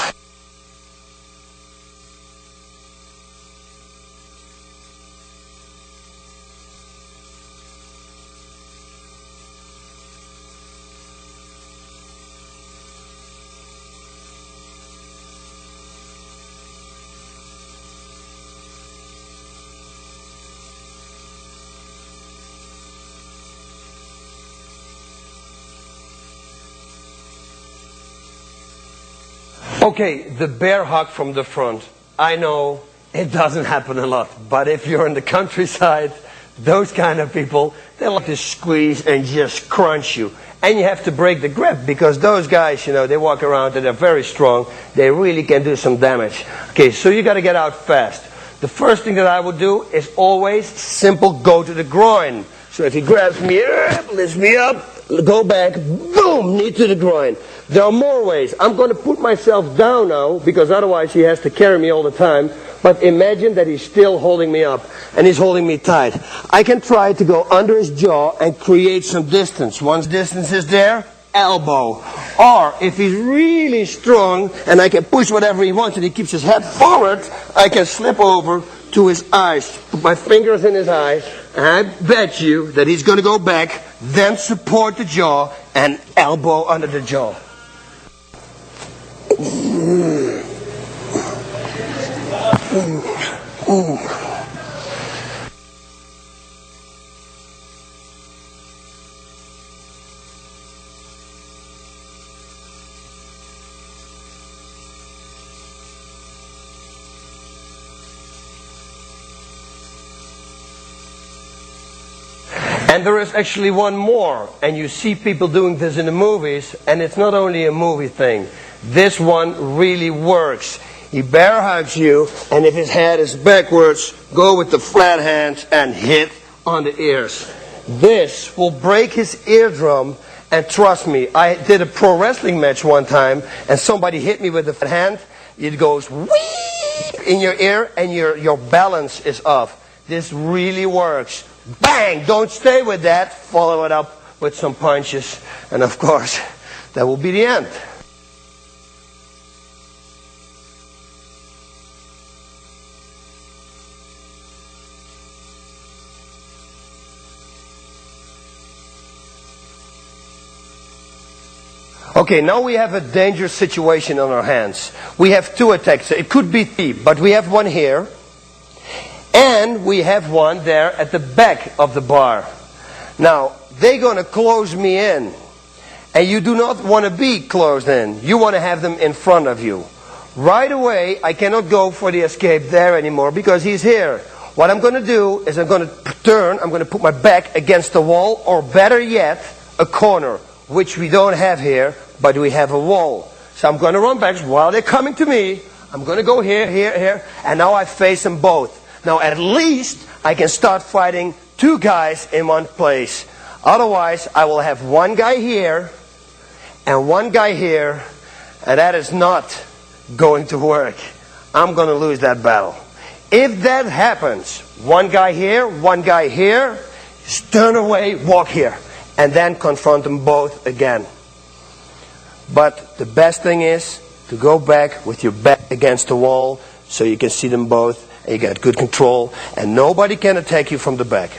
Okay, the bear hug from the front. I know it doesn't happen a lot, but if you're in the countryside, those kind of people, they like to squeeze and just crunch you. And you have to break the grip, because those guys, you know, they walk around and they're very strong. They really can do some damage. Okay, so you got to get out fast. The first thing that I would do is always simple go to the groin. So if he grabs me, lifts me up, go back, boom, knee to the groin. There are more ways. I'm going to put myself down now, because otherwise he has to carry me all the time. but imagine that he's still holding me up, and he's holding me tight. I can try to go under his jaw and create some distance. Once distance is there, elbow. Or, if he's really strong, and I can push whatever he wants, and he keeps his head forward, I can slip over to his eyes, put my fingers in his eyes, and I bet you that he's going to go back, then support the jaw, and elbow under the jaw. And there is actually one more, and you see people doing this in the movies, and it's not only a movie thing. This one really works. He bear hugs you, and if his head is backwards, go with the flat hands and hit on the ears. This will break his eardrum, and trust me, I did a pro wrestling match one time, and somebody hit me with the hand. It goes whee in your ear, and your balance is off. This really works. Bang! Don't stay with that. Follow it up with some punches. And of course, that will be the end. Okay, now we have a dangerous situation on our hands. We have two attacks. It could be three, but we have one here. And we have one there at the back of the bar. Now, they're going to close me in. And you do not want to be closed in. You want to have them in front of you. Right away, I cannot go for the escape there anymore because he's here. What I'm going to do is I'm going to turn, I'm going to put my back against the wall, or better yet, a corner, which we don't have here, but we have a wall. So I'm going to run back while they're coming to me. I'm going to go here, here, here, and now I face them both. Now at least I can start fighting two guys in one place. Otherwise I will have one guy here and one guy here, and that is not going to work. I'm going to lose that battle. If that happens, one guy here, just turn away, walk here, and then confront them both again. But the best thing is to go back with your back against the wall so you can see them both. You got good control, and nobody can attack you from the back.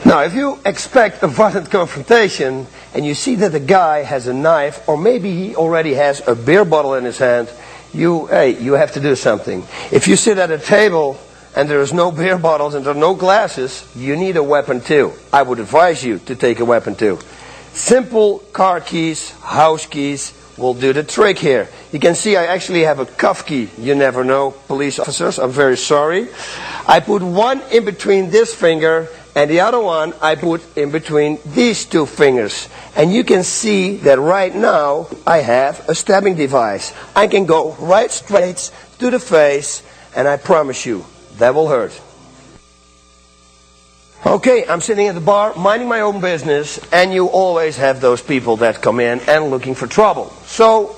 Now, if you expect a violent confrontation, and you see that the guy has a knife, or maybe he already has a beer bottle in his hand, you have to do something. If you sit at a table, and there is no beer bottles, and there are no glasses, you need a weapon too. I would advise you to take a weapon too. Simple car keys, house keys, will do the trick here. You can see I actually have a cuff key. You never know, police officers, I'm very sorry. I put one in between this finger, and the other one I put in between these two fingers. And you can see that right now I have a stabbing device. I can go right straight to the face, and I promise you, that will hurt. Okay, I'm sitting at the bar, minding my own business, and you always have those people that come in and looking for trouble. So,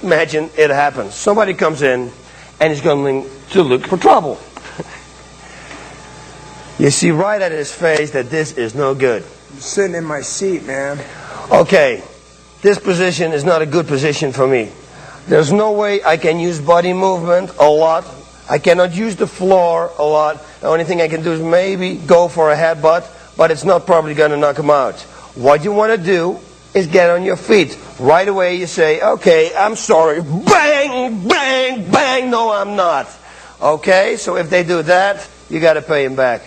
imagine it happens. Somebody comes in and is going to look for trouble. You see right at his face that this is no good. I'm sitting in my seat, man. Okay, this position is not a good position for me. There's no way I can use body movement a lot. I cannot use the floor a lot. The only thing I can do is maybe go for a headbutt, but it's not probably going to knock him out. What you want to do is get on your feet. Right away you say, okay, I'm sorry. Bang, bang, bang. No, I'm not. Okay, so if they do that, you got to pay him back.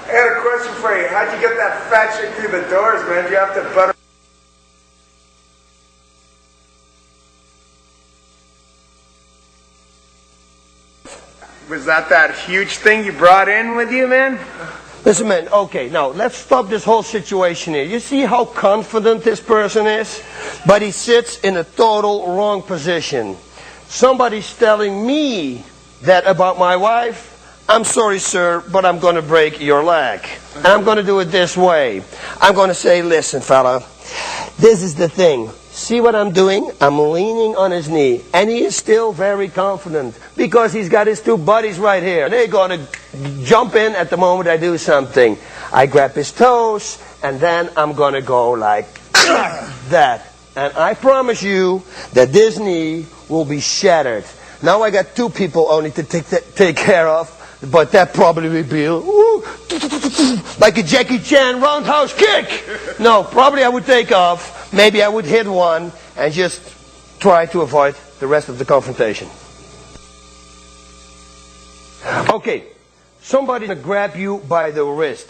I got a question for you. How'd you get that fat chick through the doors, man? Did you have to butter? Was that huge thing you brought in with you, man? Listen, man, okay, now let's stop this whole situation here. You see how confident this person is? But he sits in a total wrong position. Somebody's telling me that about my wife. I'm sorry, sir, but I'm going to break your leg. And I'm going to do it this way. I'm going to say, listen, fella, this is the thing. See what I'm doing? I'm leaning on his knee. And he is still very confident because he's got his two buddies right here. They're going to jump in at the moment I do something. I grab his toes, and then I'm going to go like that. And I promise you that this knee will be shattered. Now I got two people only to take care of. But that probably would be like a Jackie Chan roundhouse kick. No, probably I would take off. Maybe I would hit one and just try to avoid the rest of the confrontation. Okay, somebody's going to grab you by the wrist.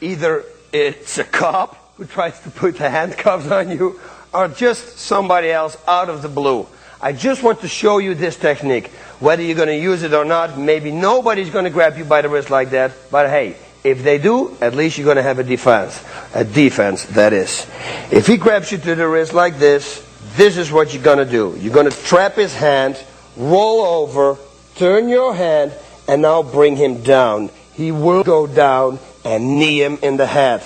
Either it's a cop who tries to put the handcuffs on you, or just somebody else out of the blue. I just want to show you this technique. Whether you're going to use it or not, maybe nobody's going to grab you by the wrist like that. But hey, if they do, at least you're going to have a defense. A defense, that is. If he grabs you to the wrist like this is what you're going to do. You're going to trap his hand, roll over, turn your hand, and now bring him down. He will go down and knee him in the head.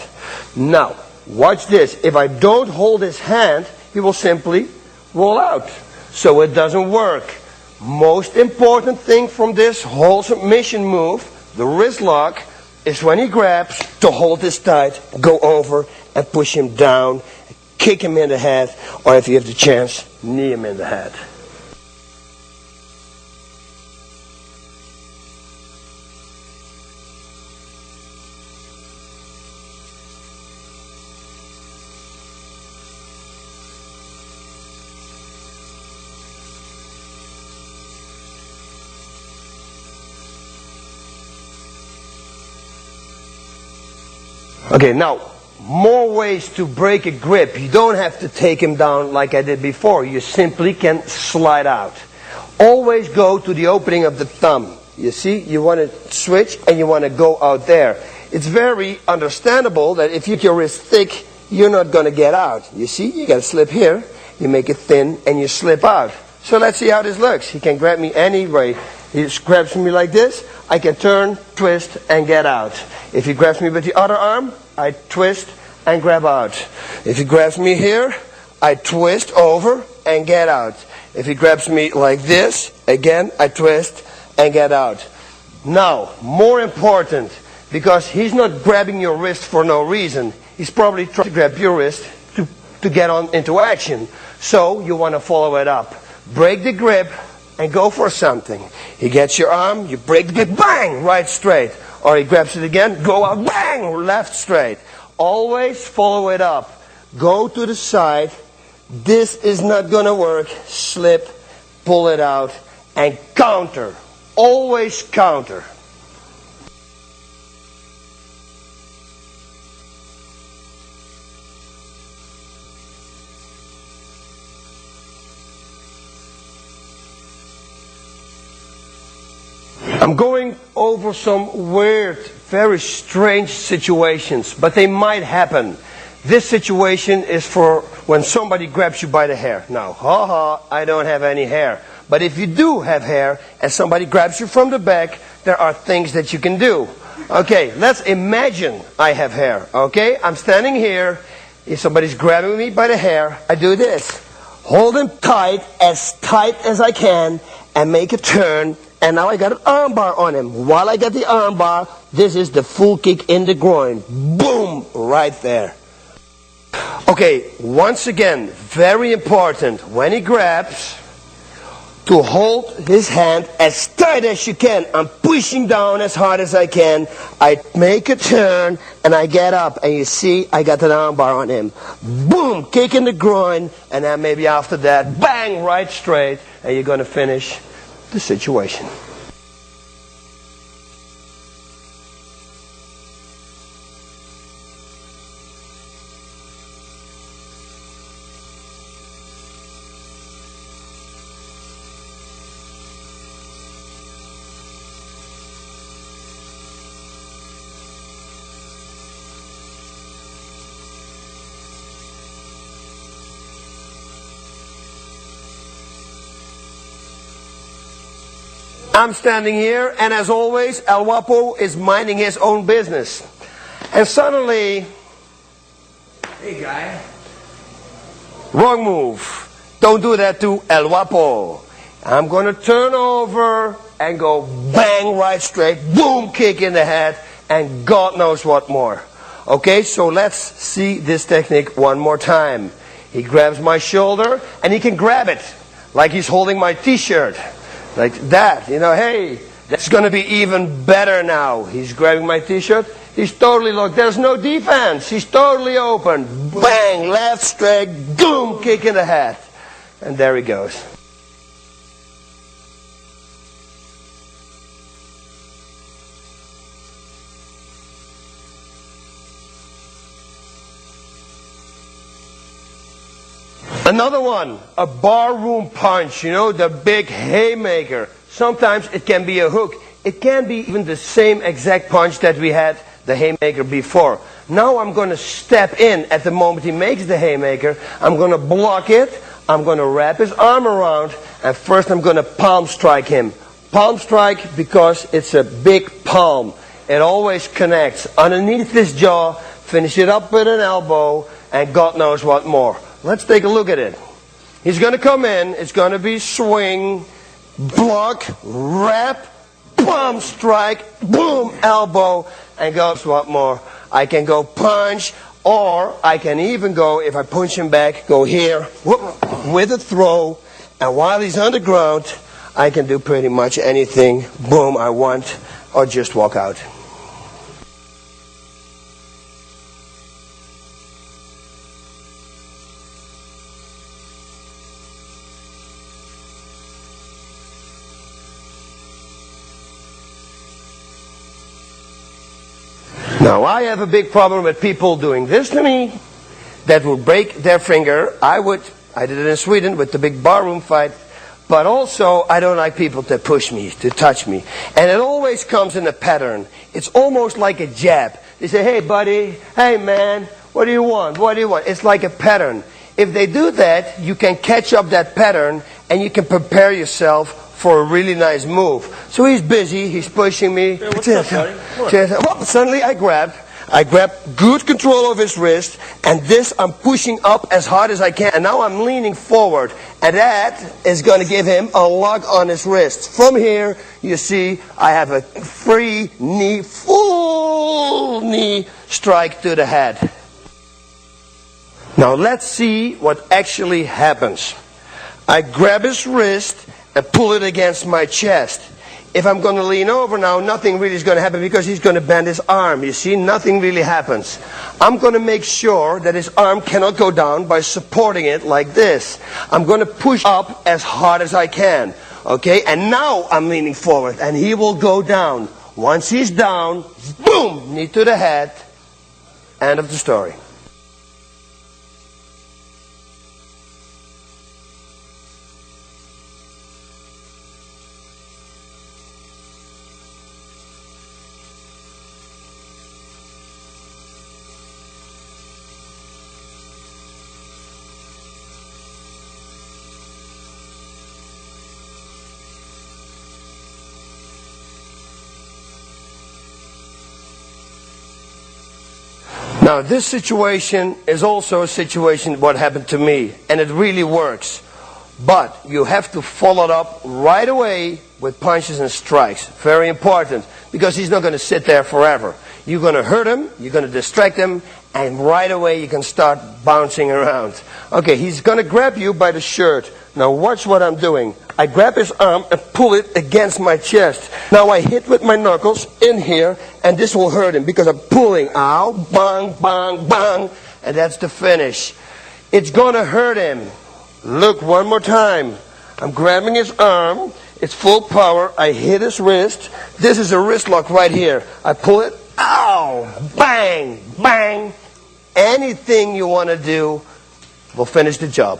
Now, watch this. If I don't hold his hand, he will simply roll out. So it doesn't work. Most important thing from this whole submission move, the wrist lock, is when he grabs, to hold this tight, go over and push him down, kick him in the head, or if you have the chance, knee him in the head. Okay, now, more ways to break a grip. You don't have to take him down like I did before. You simply can slide out. Always go to the opening of the thumb. You see, you want to switch and you want to go out there. It's very understandable that if you keep your wrist thick, you're not going to get out. You see, you got to slip here, you make it thin, and you slip out. So let's see how this looks. He can grab me any way. He just grabs me like this. I can turn, twist, and get out. If he grabs me with the other arm, I twist and grab out. If he grabs me here, I twist over and get out. If he grabs me like this, again, I twist and get out. Now, more important, because he's not grabbing your wrist for no reason. He's probably trying to grab your wrist to get on into action. So you want to follow it up. Break the grip and go for something. He gets your arm, you break the grip, bang, right straight. Or he grabs it again, go out, bang, left straight. Always follow it up. Go to the side. This is not going to work. Slip, pull it out, and counter. Always counter. I'm going over some weird, very strange situations, but they might happen. This situation is for when somebody grabs you by the hair. Now, I don't have any hair. But if you do have hair and somebody grabs you from the back, there are things that you can do. Okay, let's imagine I have hair. Okay, I'm standing here. If somebody's grabbing me by the hair, I do this. Hold him tight as I can, and make a turn. And now I got an arm bar on him. While I got the arm bar, this is the full kick in the groin. Boom! Right there. Okay, once again, very important. When he grabs, to hold his hand as tight as you can. I'm pushing down as hard as I can. I make a turn, and I get up. And you see, I got an arm bar on him. Boom! Kick in the groin. And then maybe after that, bang! Right straight. And you're going to finish the situation. I'm standing here, and as always, El Guapo is minding his own business. And suddenly, Hey, guy. wrong move. Don't do that to El Guapo. I'm going to turn over and go bang right straight, boom, kick in the head, and God knows what more. Okay, so let's see this technique one more time. He grabs my shoulder, and he can grab it like he's holding my t-shirt. Like that, you know, hey, that's going to be even better now. He's grabbing my t-shirt. He's totally locked. There's no defense. He's totally open. Bang, left straight, boom, kick in the head. And there he goes. Another one, a barroom punch, you know, the big haymaker. Sometimes it can be a hook. It can be even the same exact punch that we had the haymaker before. Now I'm going to step in at the moment he makes the haymaker. I'm going to block it. I'm going to wrap his arm around. And first I'm going to palm strike him. Palm strike because it's a big palm. It always connects underneath his jaw. Finish it up with an elbow. And God knows what more. Let's take a look at it. He's going to come in. It's going to be swing, block, wrap, palm strike, boom, elbow, and goes what more. I can go punch, or I can even go, if I punch him back, go here, whoop, with a throw, and while he's on the ground, I can do pretty much anything, boom, I want, or just walk out. Now, I have a big problem with people doing this to me that will break their finger. I did it in Sweden with the big barroom fight, but also I don't like people to push me, to touch me. And it always comes in a pattern. It's almost like a jab. They say, hey buddy, hey man, what do you want? What do you want? It's like a pattern. If they do that, you can catch up that pattern and you can prepare yourself for a really nice move. So he's busy, he's pushing me. Hey, what's up, buddy? Well, suddenly I grab good control of his wrist, and this I'm pushing up as hard as I can. And now I'm leaning forward, and that is going to give him a lock on his wrist. From here, you see, I have a free knee, full knee strike to the head. Now let's see what actually happens. I grab his wrist and pull it against my chest. If I'm going to lean over now, nothing really is going to happen because he's going to bend his arm. You see, nothing really happens. I'm going to make sure that his arm cannot go down by supporting it like this. I'm going to push up as hard as I can. Okay, and now I'm leaning forward and he will go down. Once he's down, boom, knee to the head. End of the story. Now, this situation is also a situation what happened to me, and it really works. But you have to follow it up right away with punches and strikes. Very important, because he's not going to sit there forever. You're going to hurt him, you're going to distract him, and right away you can start bouncing around. Okay, he's going to grab you by the shirt. Now watch what I'm doing. I grab his arm and pull it against my chest. Now I hit with my knuckles in here, and this will hurt him because I'm pulling. Ow, bang, bang, bang. And that's the finish. It's going to hurt him. Look, one more time. I'm grabbing his arm. It's full power. I hit his wrist. This is a wrist lock right here. I pull it. Ow, bang, bang. Anything you want to do will finish the job.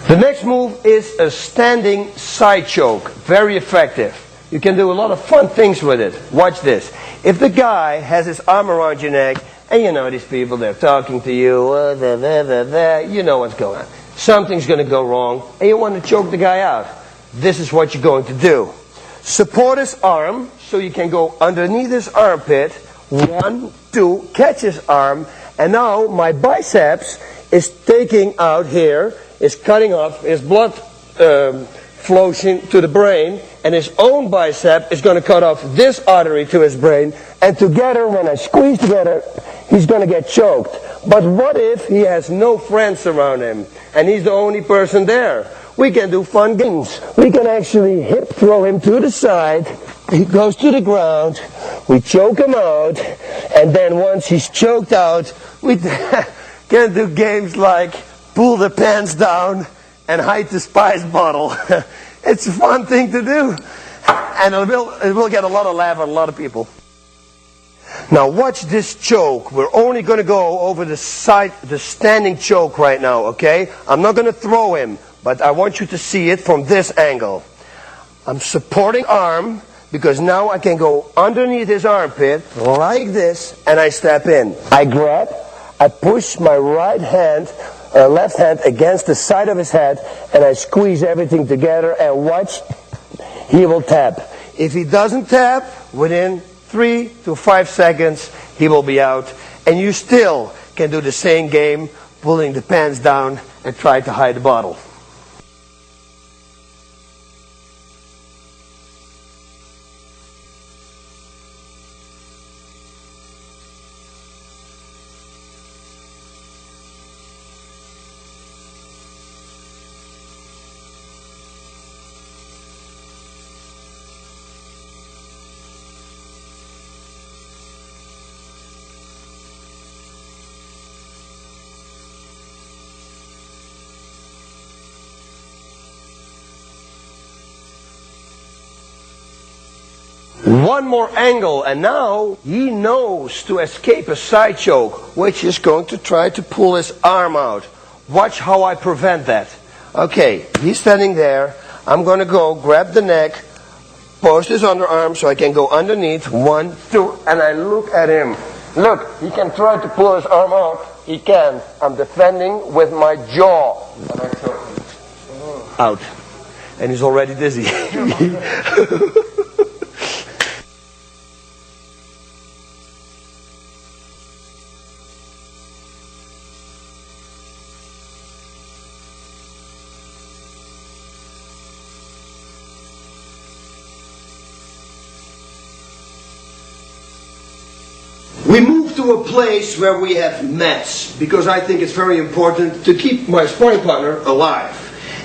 The next move is a standing side choke. Very effective. You can do a lot of fun things with it. Watch this. If the guy has his arm around your neck, and you know these people, they're talking to you, you know what's going on. Something's going to go wrong, and you want to choke the guy out. This is what you're going to do. Support his arm, so you can go underneath his armpit. 1, 2, catch his arm, and now my biceps is taking out here, is cutting off, his blood flows to the brain, and his own bicep is going to cut off this artery to his brain, and together, when I squeeze together, he's going to get choked. But what if he has no friends around him, and he's the only person there? We can do fun games. We can actually hip throw him to the side, he goes to the ground, we choke him out, and then once he's choked out, we can do games like pull the pants down and hide the spice bottle. It's a fun thing to do, and it will get a lot of laugh out of a lot of people. Now watch this choke. We're only going to go over the standing choke right now, okay? I'm not going to throw him, but I want you to see it from this angle. I'm supporting arm, because now I can go underneath his armpit, like this, and I step in. I grab, I push my left hand against the side of his head, and I squeeze everything together, and watch, he will tap. If he doesn't tap, within 3 to 5 seconds, he will be out. And you still can do the same game, pulling the pants down and try to hide the bottle. One more angle, and now he knows to escape a side choke, which is going to try to pull his arm out. Watch how I prevent that. Okay, he's standing there. I'm going to go grab the neck, post his underarm so I can go underneath. 1, 2, and I look at him. Look, he can try to pull his arm out. He can. I'm defending with my jaw. And I choke him out. And he's already dizzy. We move to a place where we have mats, because I think it's very important to keep my sparring partner alive.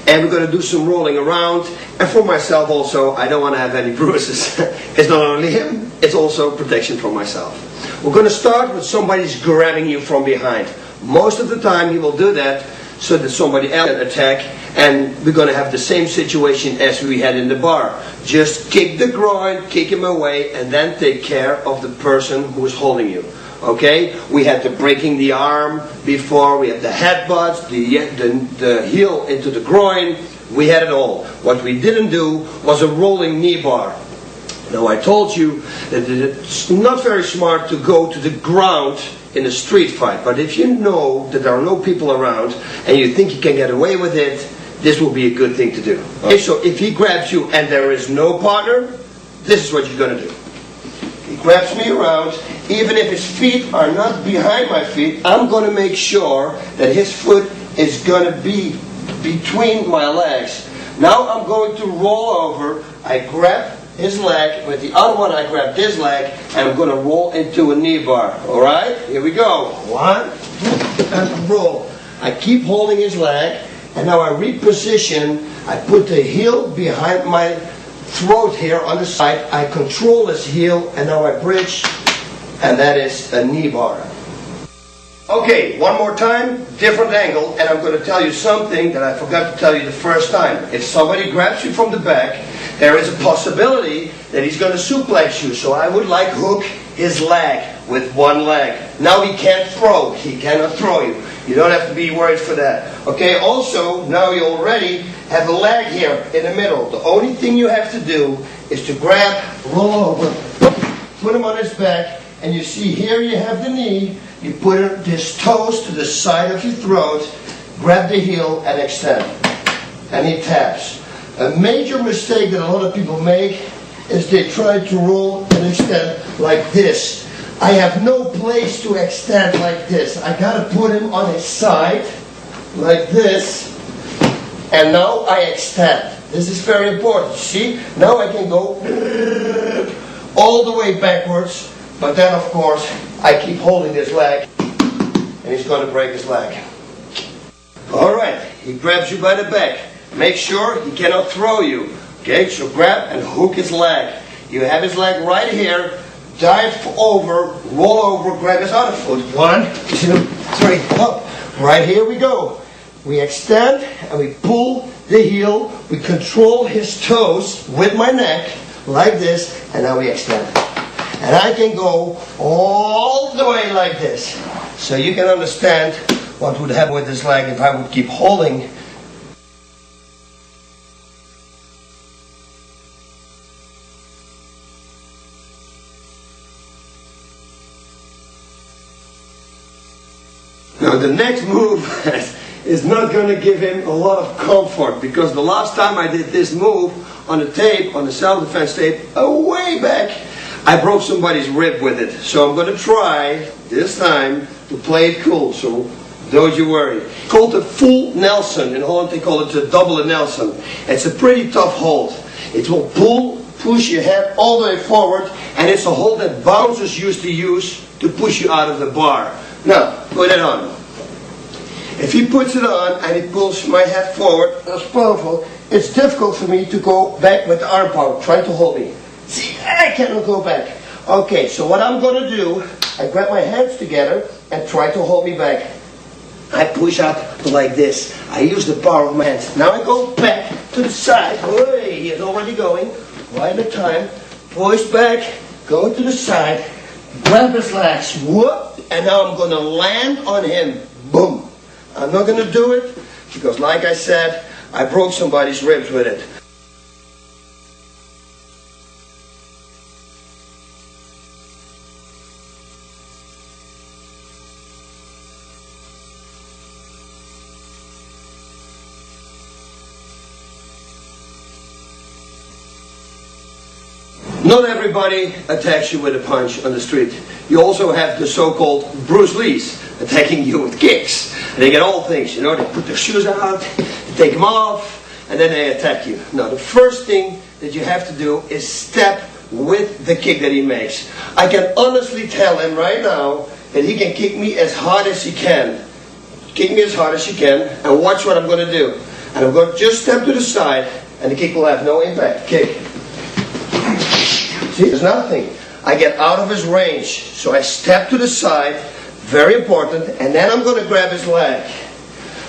And we're going to do some rolling around, and for myself also, I don't want to have any bruises. It's not only him, it's also protection for myself. We're going to start with somebody's grabbing you from behind. Most of the time he will do that so that somebody else can attack, and we're going to have the same situation as we had in the bar. Just kick the groin, kick him away, and then take care of the person who is holding you. Okay? We had the breaking the arm before, we had the headbutts, the heel into the groin. We had it all. What we didn't do was a rolling knee bar. Now I told you that it's not very smart to go to the ground in a street fight, but if you know that there are no people around and you think you can get away with it, this will be a good thing to do. Okay, so if he grabs you and there is no partner, this is what you're going to do. He grabs me around, even if his feet are not behind my feet, I'm going to make sure that his foot is going to be between my legs. Now I'm going to roll over, I grab his leg, with the other one I grab this leg, and I'm going to roll into a knee bar. Alright? Here we go. 1, 2, and roll. I keep holding his leg, and now I reposition. I put the heel behind my throat here on the side. I control his heel, and now I bridge, and that is a knee bar. Okay, one more time, different angle, and I'm going to tell you something that I forgot to tell you the first time. If somebody grabs you from the back, there is a possibility that he's going to suplex you. So I would hook his leg with one leg. Now he can't throw. He cannot throw you. You don't have to be worried for that. Okay, also, now you already have a leg here in the middle. The only thing you have to do is to grab, roll over, put him on his back, and you see here you have the knee. You put his toes to the side of your throat, grab the heel, and extend. And he taps. A major mistake that a lot of people make is they try to roll and extend like this. I have no place to extend like this. I gotta put him on his side, like this, and now I extend. This is very important. See, now I can go all the way backwards, but then of course I keep holding this leg, and he's gonna break his leg. Alright, he grabs you by the back. Make sure he cannot throw you. Okay, so grab and hook his leg. You have his leg right here. Dive over, roll over, grab his other foot. 1, 2, 3, up. Right here we go. We extend and we pull the heel. We control his toes with my neck, like this, and now we extend. And I can go all the way like this. So you can understand what would happen with this leg if I would keep holding. Now the next move is not going to give him a lot of comfort, because the last time I did this move on the tape, on the self-defense tape, way back, I broke somebody's rib with it. So I'm going to try this time to play it cool, so don't you worry. It's called the full Nelson. In Holland they call it the double Nelson. It's a pretty tough hold. It will push your head all the way forward, and it's a hold that bouncers used to use to push you out of the bar. Now, put it on. If he puts it on and he pulls my head forward, that's powerful, it's difficult for me to go back with the arm power. Try to hold me. See, I cannot go back. Okay, so what I'm going to do, I grab my hands together and try to hold me back. I push up like this. I use the power of my hands. Now I go back to the side. Hey, he is already going. One at a time. Push back, go to the side, grab his legs, whoop, and now I'm going to land on him. Boom. I'm not going to do it because, like I said, I broke somebody's ribs with it. Not everybody attacks you with a punch on the street. You also have the so-called Bruce Lees attacking you with kicks. And they get all things, you know, they put their shoes out, they take them off, and then they attack you. Now, the first thing that you have to do is step with the kick that he makes. I can honestly tell him right now that he can kick me as hard as he can. Kick me as hard as he can, and watch what I'm going to do. And I'm going to just step to the side, and the kick will have no impact. Kick. See, there's nothing. I get out of his range, so I step to the side, very important, and then I'm going to grab his leg.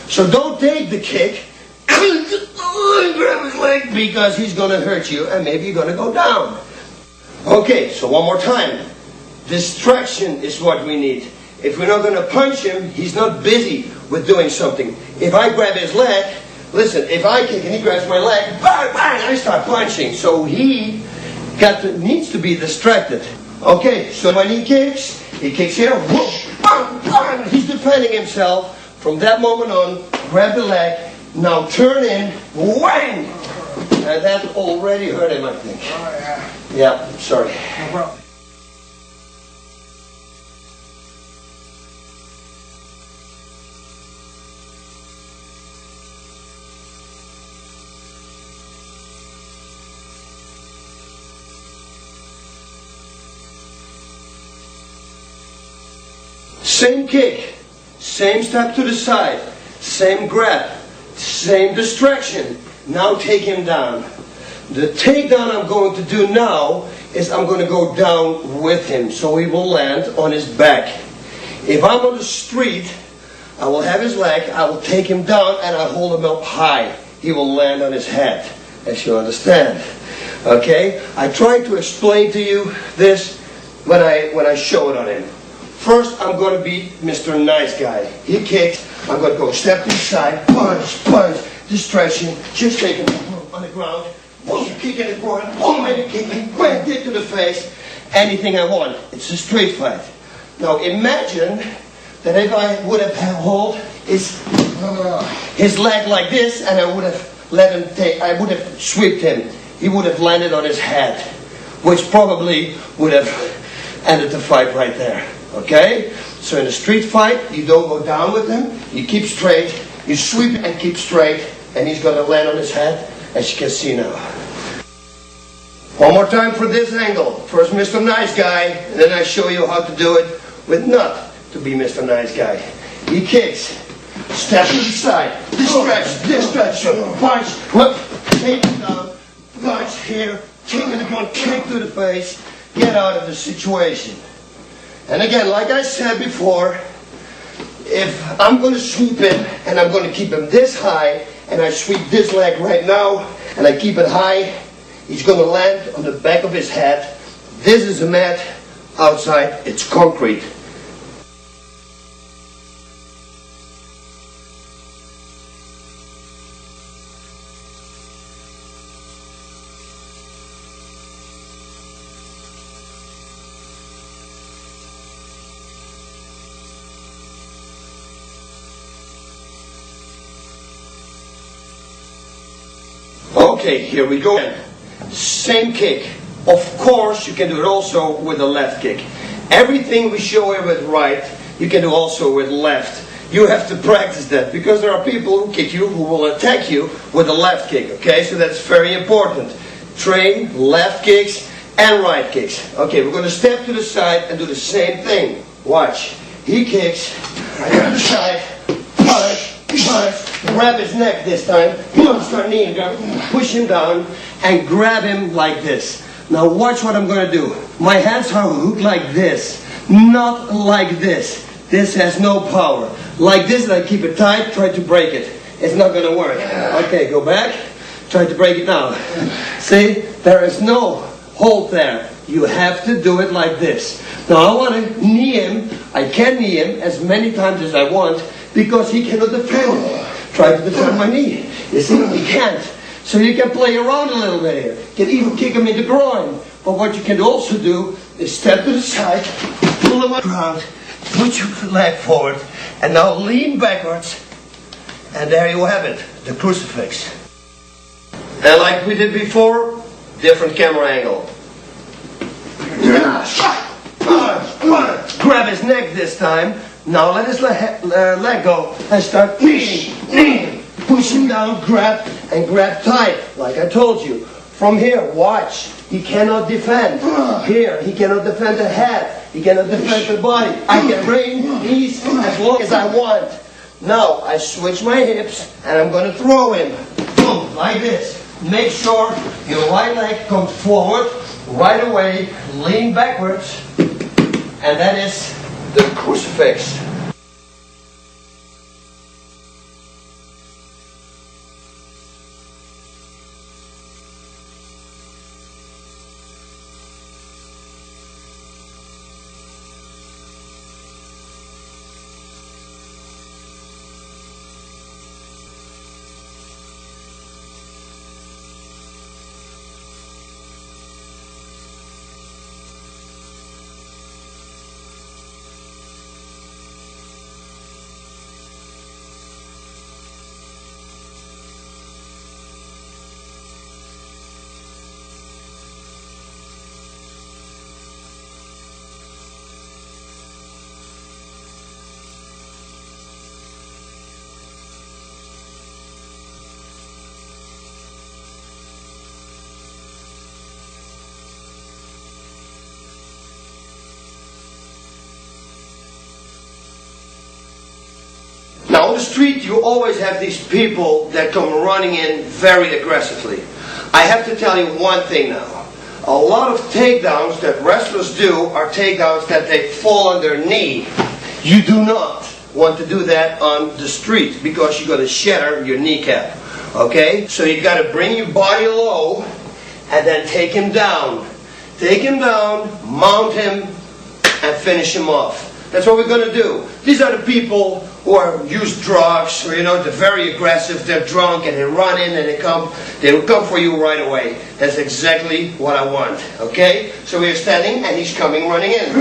So don't take the kick, grab his leg, because he's going to hurt you, and maybe you're going to go down. Okay, so one more time. Distraction is what we need. If we're not going to punch him, he's not busy with doing something. If I grab his leg, listen, if I kick and he grabs my leg, bang, bang, I start punching. So he needs to be distracted. Okay, so when he kicks here, whoop, bang, bang, he's defending himself. From that moment on, grab the leg, now turn in, whang! And that already hurt him, I think. Oh, yeah. Yeah, sorry. No problem. Same kick, same step to the side, same grab, same distraction. Now take him down. The takedown I'm going to do now is I'm going to go down with him so he will land on his back. If I'm on the street, I will have his leg, I will take him down and I hold him up high. He will land on his head, as you understand. Okay? I try to explain to you this when I show it on him. First, I'm going to beat Mr. Nice Guy. He kicks. I'm going to go step to the side, punch, punch, distraction, just take him on the ground, boom, kick in the groin, boom, and kick him, bam, kick to the face, anything I want. It's a street fight. Now imagine that if I would have held his leg like this, and I would have let him I would have swept him. He would have landed on his head, which probably would have ended the fight right there. Okay? So in a street fight, you don't go down with him, you keep straight, you sweep and keep straight, and he's going to land on his head, as you can see now. One more time for this angle. First Mr. Nice Guy, and then I show you how to do it with not to be Mr. Nice Guy. He kicks, step to the side, this stretch, punch, whoop, take him down, punch here, kick in the front, kick to the face, get out of the situation. And again, like I said before, if I'm going to sweep him and I'm going to keep him this high, and I sweep this leg right now, and I keep it high, he's going to land on the back of his head. This is a mat, outside it's concrete. Okay, here we go. Same kick. Of course, you can do it also with the left kick. Everything we show here with right, you can do also with left. You have to practice that, because there are people who kick you, who will attack you with the left kick, okay? So that's very important. Train left kicks and right kicks. Okay, we're going to step to the side and do the same thing. Watch. He kicks, I go to the side, punch, grab his neck this time, start kneeing, push him down, and grab him like this. Now watch what I'm going to do. My hands are hooked like this, not like this. This has no power. Like this, and I keep it tight, try to break it. It's not going to work. Okay, go back, try to break it now. See, there is no hold there. You have to do it like this. Now I want to knee him. I can knee him as many times as I want, because he cannot defend it. Try to defend my knee. You see, he can't. So you can play around a little bit here. You can even kick him in the groin. But what you can also do is step to the side, pull him around, put your leg forward, and now lean backwards. And there you have it, the crucifix. And like we did before, different camera angle. Grab his neck this time. Now let his leg go and start kneeing. Push him down, grab, and grab tight, like I told you. From here, watch. He cannot defend. Here, he cannot defend the head. He cannot defend the body. I can raise knees as long as I want. Now, I switch my hips, and I'm going to throw him. Boom, like this. Make sure your right leg comes forward, right away, lean backwards, and that is the crucifix. Now on the street you always have these people that come running in very aggressively. I have to tell you one thing now. A lot of takedowns that wrestlers do are takedowns that they fall on their knee. You do not want to do that on the street, because you're going to shatter your kneecap. Okay? So you got to bring your body low and then take him down. Take him down, mount him, and finish him off. That's what we're going to do. These are the people who use drugs, or they're very aggressive, they're drunk, and they run in and they will come for you right away. That's exactly what I want, okay? So we're standing, and he's coming running in.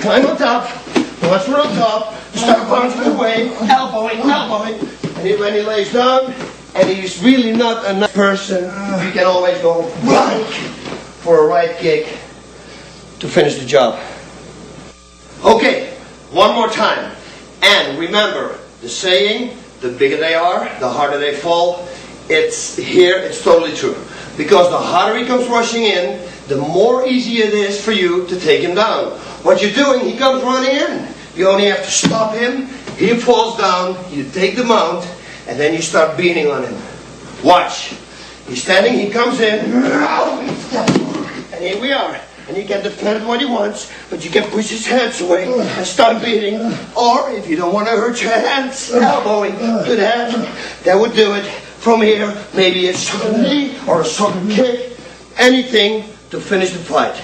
Climb on top. Once we're on top, start bouncing away, elbowing. And when he lays down, and he's really not a nice person, you can always go right for a right kick to finish the job. Okay, one more time. And remember, the saying, the bigger they are, the harder they fall. It's totally true. Because the harder he comes rushing in, the more easy it is for you to take him down. What you're doing, he comes running in. You only have to stop him, he falls down, you take the mount, and then you start beating on him. Watch. He's standing, he comes in, and here we are. And he can defend what he wants, but you can push his hands away and start beating. Or, if you don't want to hurt your hands, elbowing to the head. That would do it. From here, maybe a sudden knee or a sudden kick. Anything to finish the fight.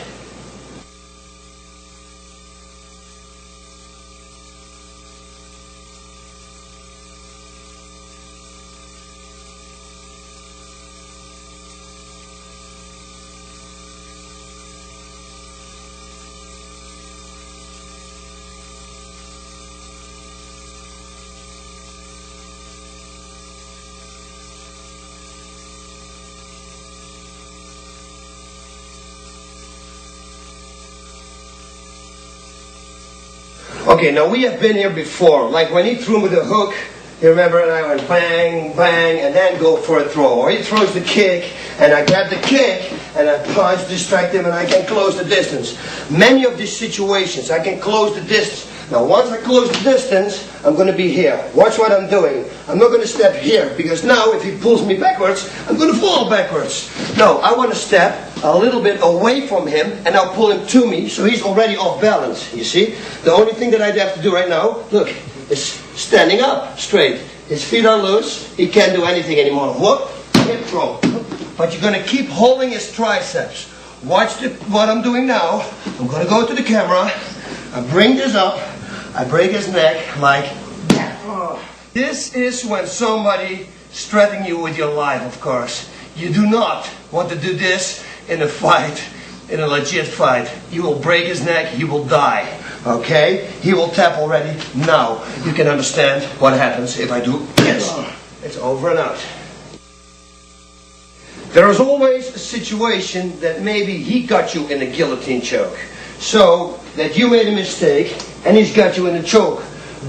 Okay, now we have been here before. Like when he threw me the hook, you remember, and I went bang, bang, and then go for a throw. Or he throws the kick, and I grab the kick, and I punch, distract him, and I can close the distance. Many of these situations, I can close the distance. Now, once I close the distance, I'm going to be here. Watch what I'm doing. I'm not going to step here, because now if he pulls me backwards, I'm going to fall backwards. No, I want to step a little bit away from him, and I'll pull him to me, so he's already off balance, you see? The only thing that I'd have to do right now, look, is standing up straight. His feet are loose, he can't do anything anymore. Whoop, hip throw. But you're going to keep holding his triceps. Watch what I'm doing now. I'm going to go to the camera, I bring this up, I break his neck like that. This is when somebody is threatening you with your life, of course. You do not want to do this in a fight, in a legit fight. You will break his neck, he will die. Okay? He will tap already. Now you can understand what happens if I do this. It's over and out. There is always a situation that maybe he got you in a guillotine choke. So that you made a mistake and he's got you in a choke.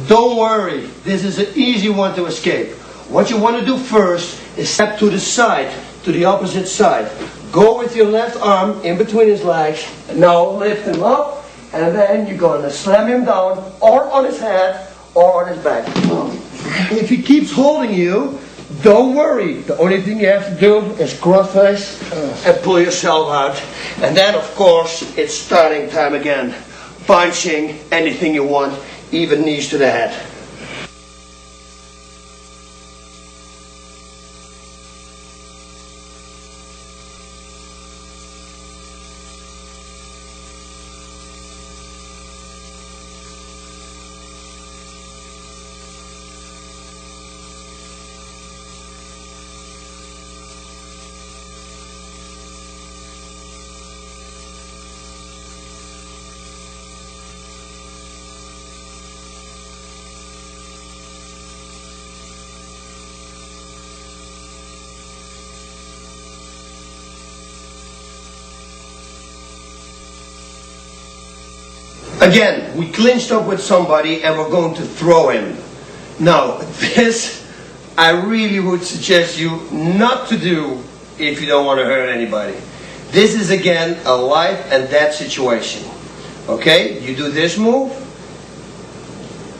Don't worry, this is an easy one to escape. What you want to do first is step to the side, to the opposite side. Go with your left arm in between his legs. Now lift him up, and then you're going to slam him down, or on his head, or on his back. If he keeps holding you, don't worry. The only thing you have to do is cross-face and pull yourself out. And then, of course, it's starting time again. Punching anything you want, even knees to the head. Again, we clinched up with somebody and we're going to throw him. Now, this I really would suggest you not to do if you don't want to hurt anybody. This is again a life and death situation. Okay? You do this move,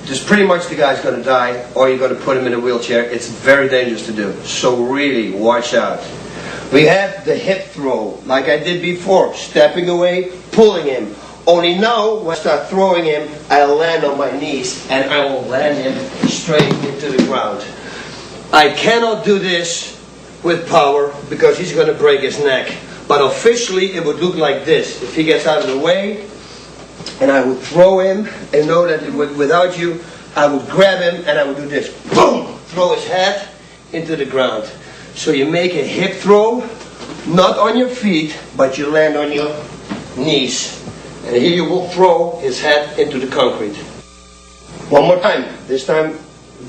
just pretty much the guy's going to die, or you're going to put him in a wheelchair. It's very dangerous to do. So really, watch out. We have the hip throw, like I did before, stepping away, pulling him. Only now, when I start throwing him, I'll land on my knees and I will land him straight into the ground. I cannot do this with power because he's going to break his neck. But officially, it would look like this. If he gets out of the way, and I would throw him, and know that without you, I would grab him and I would do this. Boom! Throw his head into the ground. So you make a hip throw, not on your feet, but you land on your knees. And here you will throw his head into the concrete. One more time. This time,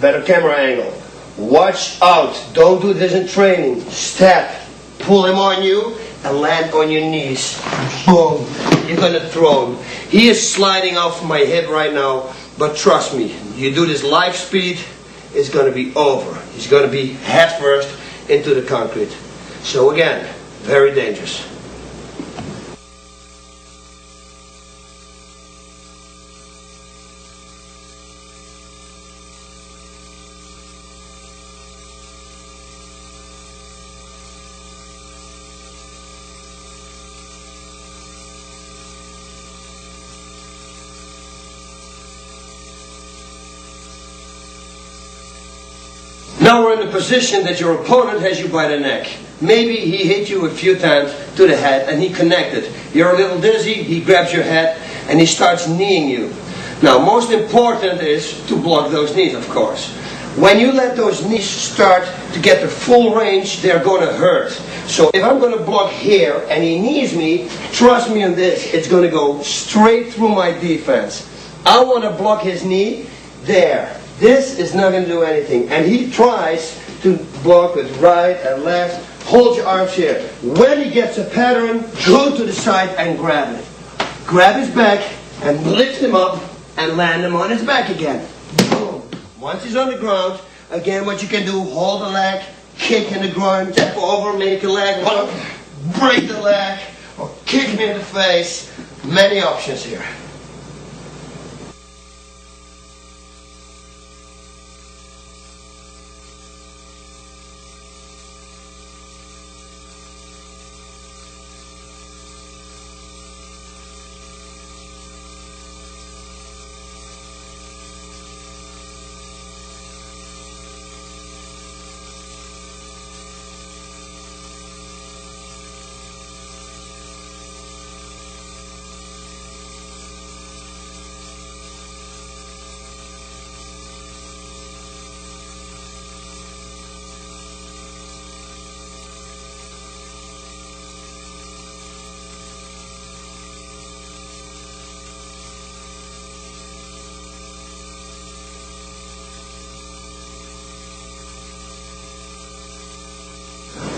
better camera angle. Watch out. Don't do this in training. Step. Pull him on you and land on your knees. Boom. You're going to throw him. He is sliding off my hip right now, but trust me, you do this live speed, it's going to be over. He's going to be head first into the concrete. So again, very dangerous. Now we're in the position that your opponent has you by the neck. Maybe he hit you a few times to the head and he connected. You're a little dizzy, he grabs your head and he starts kneeing you. Now most important is to block those knees, of course. When you let those knees start to get the full range, they're going to hurt. So if I'm going to block here and he knees me, trust me on this, it's going to go straight through my defense. I want to block his knee there. This is not going to do anything. And he tries to block with right and left. Hold your arms here. When he gets a pattern, go to the side and grab it. Grab his back and lift him up and land him on his back again. Boom. Once he's on the ground, again what you can do, hold the leg, kick in the groin, step over, make a leg, break the leg, or kick him in the face. Many options here.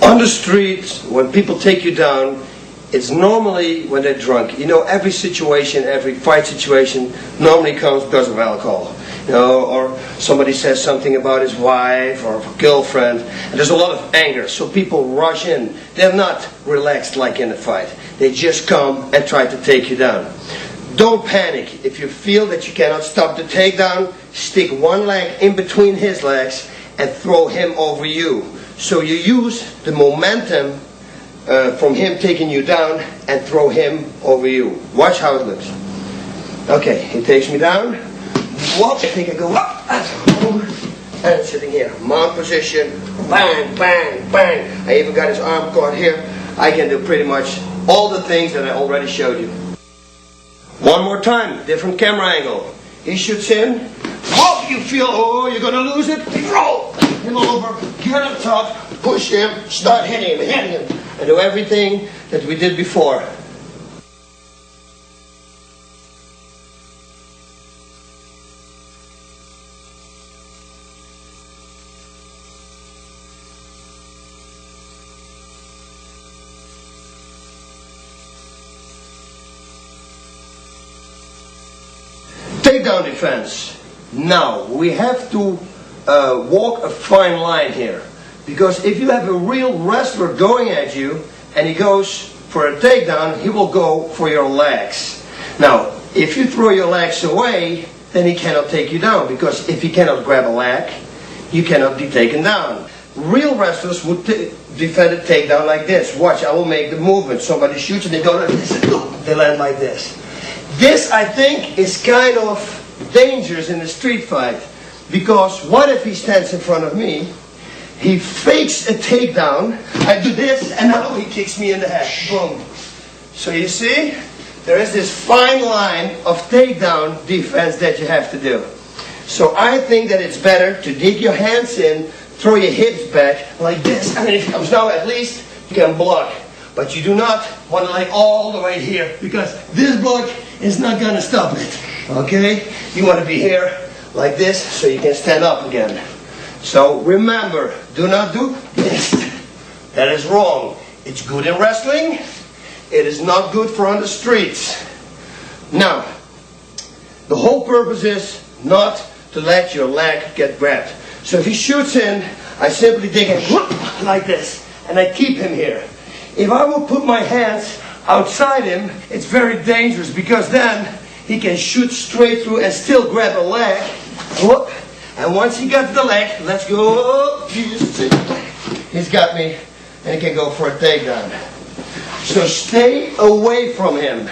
On the street, when people take you down, it's normally when they're drunk. You know, every situation, every fight situation normally comes because of alcohol. You know, or somebody says something about his wife or girlfriend, and there's a lot of anger, so people rush in. They're not relaxed like in a fight. They just come and try to take you down. Don't panic. If you feel that you cannot stop the takedown, stick one leg in between his legs and throw him over you. So you use the momentum from him taking you down and throw him over you. Watch how it looks. Okay, he takes me down. Whoop, I think I go up. And it's sitting here. Mount position. Bang, bang, bang. I even got his arm caught here. I can do pretty much all the things that I already showed you. One more time, different camera angle. He shoots in. Whoop, you feel, oh, you're going to lose it. Roll him over, get up top, push him, start hitting him, and do everything that we did before. Takedown defense. Now, we have to walk a fine line here. Because if you have a real wrestler going at you and he goes for a takedown, he will go for your legs. Now, if you throw your legs away, then he cannot take you down. Because if he cannot grab a leg, you cannot be taken down. Real wrestlers would defend a takedown like this. Watch, I will make the movement. Somebody shoots and they go like this. They land like this. This, I think, is kind of dangerous in a street fight. Because what if he stands in front of me, he fakes a takedown, I do this, and now he kicks me in the head. Boom. So you see, there is this fine line of takedown defense that you have to do. So I think that it's better to dig your hands in, throw your hips back like this, and when it comes down, at least you can block. But you do not want to lay all the way here, because this block is not going to stop it. Okay? You want to be here like this so you can stand up again. So remember, do not do this. That is wrong. It's good in wrestling. It is not good for on the streets. Now, the whole purpose is not to let your leg get grabbed. So if he shoots in, I simply dig him like this, and I keep him here. If I will put my hands outside him, it's very dangerous, because then he can shoot straight through and still grab a leg. Look, and once he got the leg, let's go. He's got me, and he can go for a takedown. So stay away from him.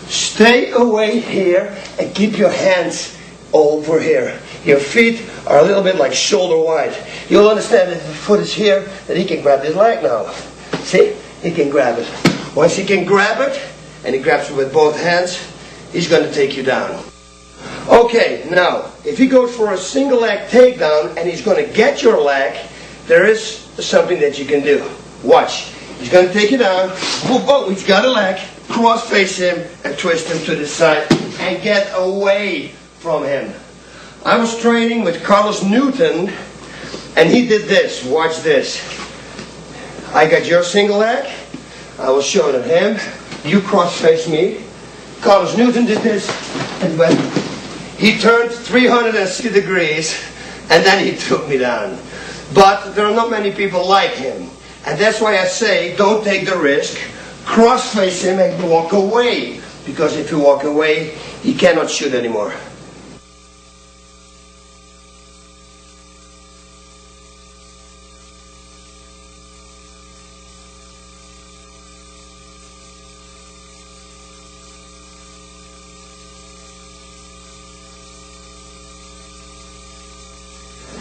Stay away here and keep your hands over here. Your feet are a little bit like shoulder wide. You'll understand that if the foot is here, that he can grab his leg now. See? He can grab it. Once he can grab it, and he grabs it with both hands, he's going to take you down. Okay, now, if he goes for a single leg takedown and he's going to get your leg, there is something that you can do. Watch. He's going to take you down. Oh, he's got a leg. Cross face him and twist him to the side and get away from him. I was training with Carlos Newton, and he did this. Watch this. I got your single leg. I will show it to him. You cross face me. Carlos Newton did this, and when he turned 360 degrees, and then he took me down. But there are not many people like him, and that's why I say don't take the risk. Cross face him and walk away, because if you walk away, he cannot shoot anymore.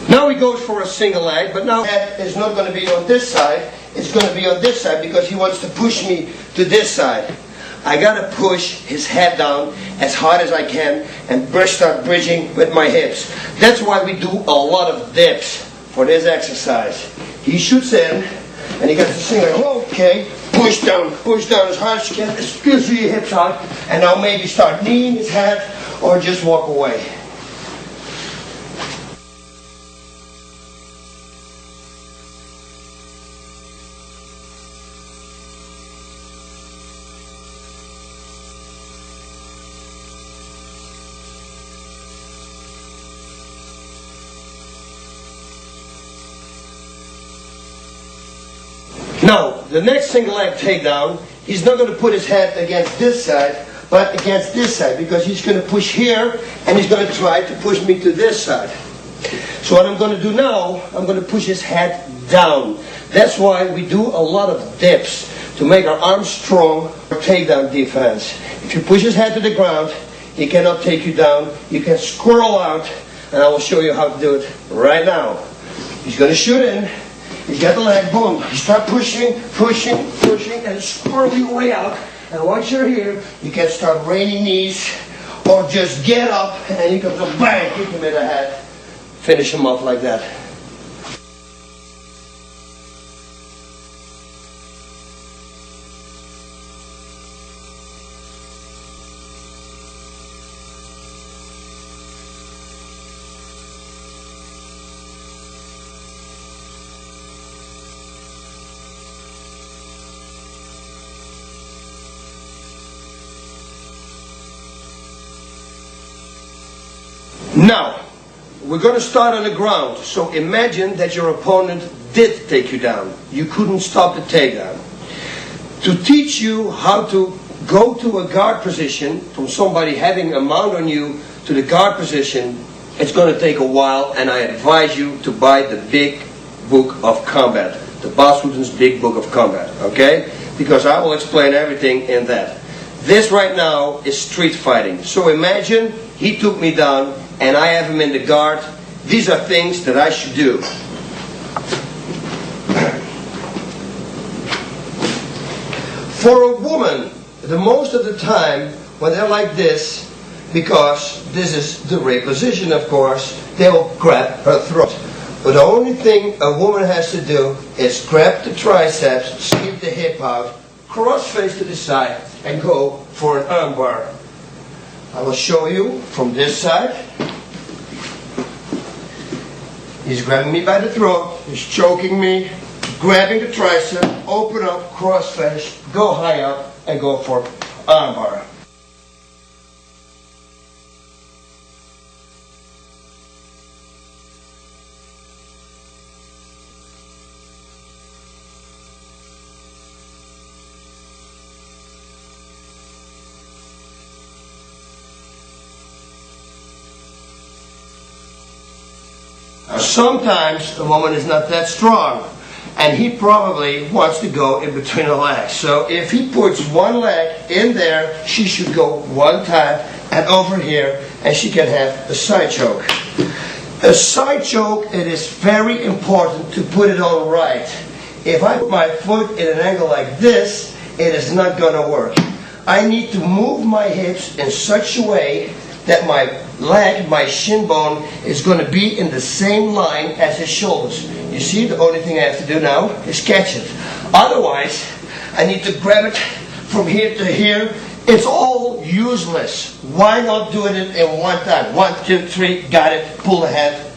Now he goes for a single leg, but now head is not going to be on this side, it's going to be on this side, because he wants to push me to this side. I got to push his head down as hard as I can and start bridging with my hips. That's why we do a lot of dips for this exercise. He shoots in, and he gets the single, okay, push down as hard as you can, squeeze your hips out, and now maybe start kneeing his head or just walk away. Now, the next single leg takedown, he's not going to put his head against this side, but against this side, because he's going to push here, and he's going to try to push me to this side. So what I'm going to do now, I'm going to push his head down. That's why we do a lot of dips, to make our arms strong for takedown defense. If you push his head to the ground, he cannot take you down. You can squirrel out, and I will show you how to do it right now. He's going to shoot in. He's got the leg, boom. You start pushing, and squirrel your way out. And once you're here, you can start raining knees, or just get up, and he comes up, bang, kick him in the head. Finish him off like that. Now, we're going to start on the ground. So imagine that your opponent did take you down. You couldn't stop the takedown. To teach you how to go to a guard position, from somebody having a mount on you to the guard position, it's going to take a while, and I advise you to buy the big book of combat. The Bas Street's big book of combat, okay? Because I will explain everything in that. This right now is street fighting. So imagine he took me down, and I have him in the guard. These are things that I should do. For a woman the most of the time when they're like this, because this is the rape position, of course, they will grab her throat. But the only thing a woman has to do is grab the triceps, skip the hip out, cross face to the side, and go for an armbar. I will show you from this side. He's grabbing me by the throat, he's choking me, grabbing the tricep, open up, cross face, go high up, and go for armbar. Sometimes a woman is not that strong, and he probably wants to go in between the legs. So if he puts one leg in there, she should go one time and over here, and she can have a side choke. A side choke, it is very important to put it on right. If I put my foot in an angle like this, it is not going to work. I need to move my hips in such a way that my leg, my shin bone, is going to be in the same line as his shoulders. You see, the only thing I have to do now is catch it. Otherwise, I need to grab it from here to here. It's all useless. Why not do it in one time? 1, 2, 3, got it, pull ahead,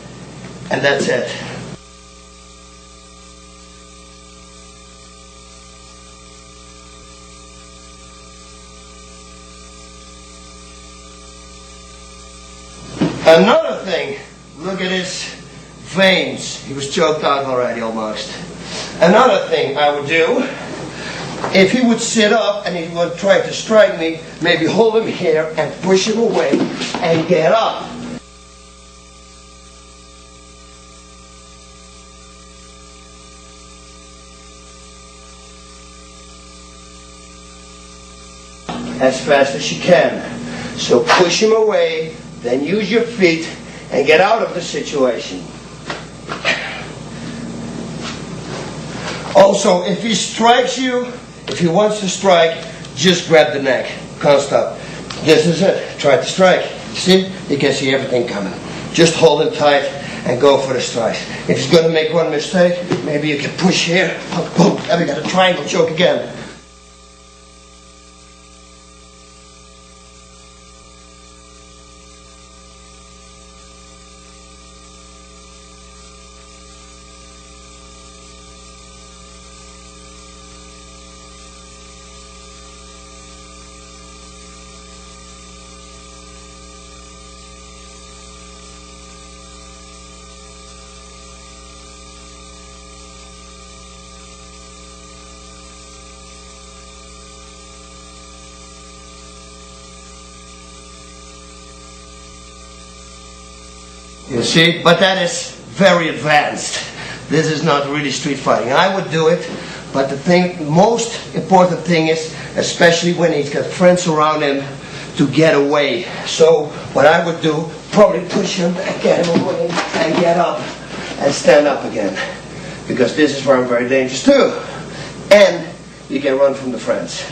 and that's it. Another thing, look at his veins. He was choked out already almost. Another thing I would do, if he would sit up and he would try to strike me, maybe hold him here and push him away and get up. As fast as you can. So push him away, then use your feet and get out of the situation. Also, if he strikes you, if he wants to strike, just grab the neck. Can't stop. This is it. Try to strike. See? You can see everything coming. Just hold him tight and go for the strike. If he's going to make one mistake, maybe you can push here. Boom. And we got a triangle choke again. You see, but that is very advanced. This is not really street fighting. I would do it, but the most important thing is, especially when he's got friends around him, to get away. So what I would do, probably push him and get him away and get up and stand up again. Because this is where I'm very dangerous too. And you can run from the friends.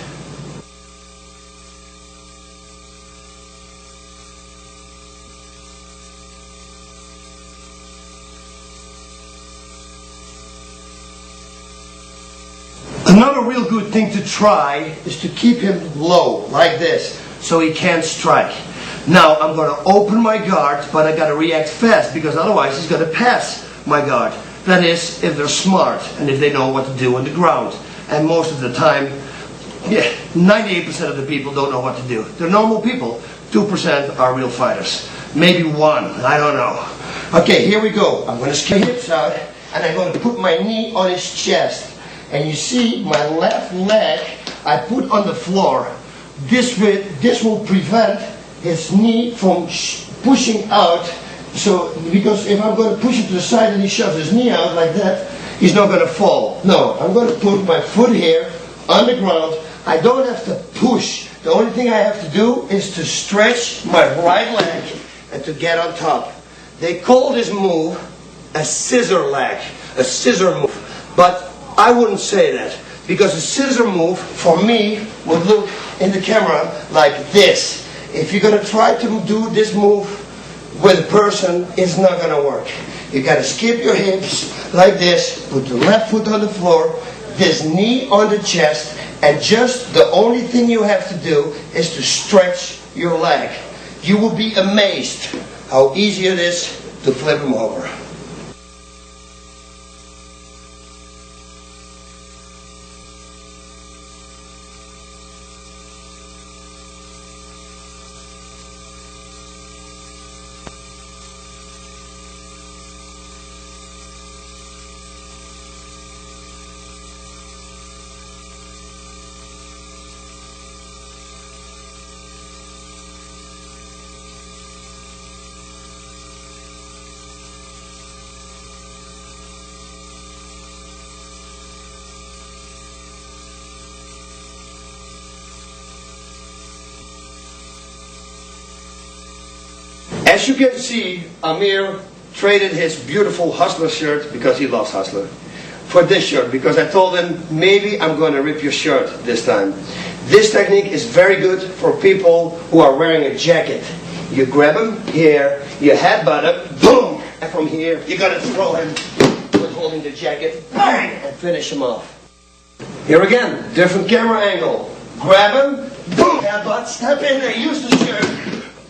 Another real good thing to try is to keep him low, like this, so he can't strike. Now, I'm going to open my guard, but I got to react fast, because otherwise he's going to pass my guard. That is, if they're smart, and if they know what to do on the ground. And most of the time, 98% of the people don't know what to do. They're normal people. 2% are real fighters. Maybe 1, I don't know. Okay, here we go. I'm going to straight hips out, and I'm going to put my knee on his chest. And you see my left leg I put on the floor. This will prevent his knee from pushing out. So, because if I'm going to push it to the side and he shoves his knee out like that, he's not going to fall. No, I'm going to put my foot here on the ground. I don't have to push. The only thing I have to do is to stretch my right leg and to get on top. They call this move a scissor leg, a scissor move. But I wouldn't say that. Because a scissor move, for me, would look in the camera like this. If you're going to try to do this move with a person, it's not going to work. You got to skip your hips like this, put the left foot on the floor, this knee on the chest, and just the only thing you have to do is to stretch your leg. You will be amazed how easy it is to flip them over. As you can see, Amir traded his beautiful Hustler shirt, because he loves Hustler, for this shirt, because I told him, maybe I'm going to rip your shirt this time. This technique is very good for people who are wearing a jacket. You grab him here, you headbutt him, boom, and from here, you got to throw him with holding the jacket, bang, and finish him off. Here again, different camera angle. Grab him, boom, headbutt, step in and use the shirt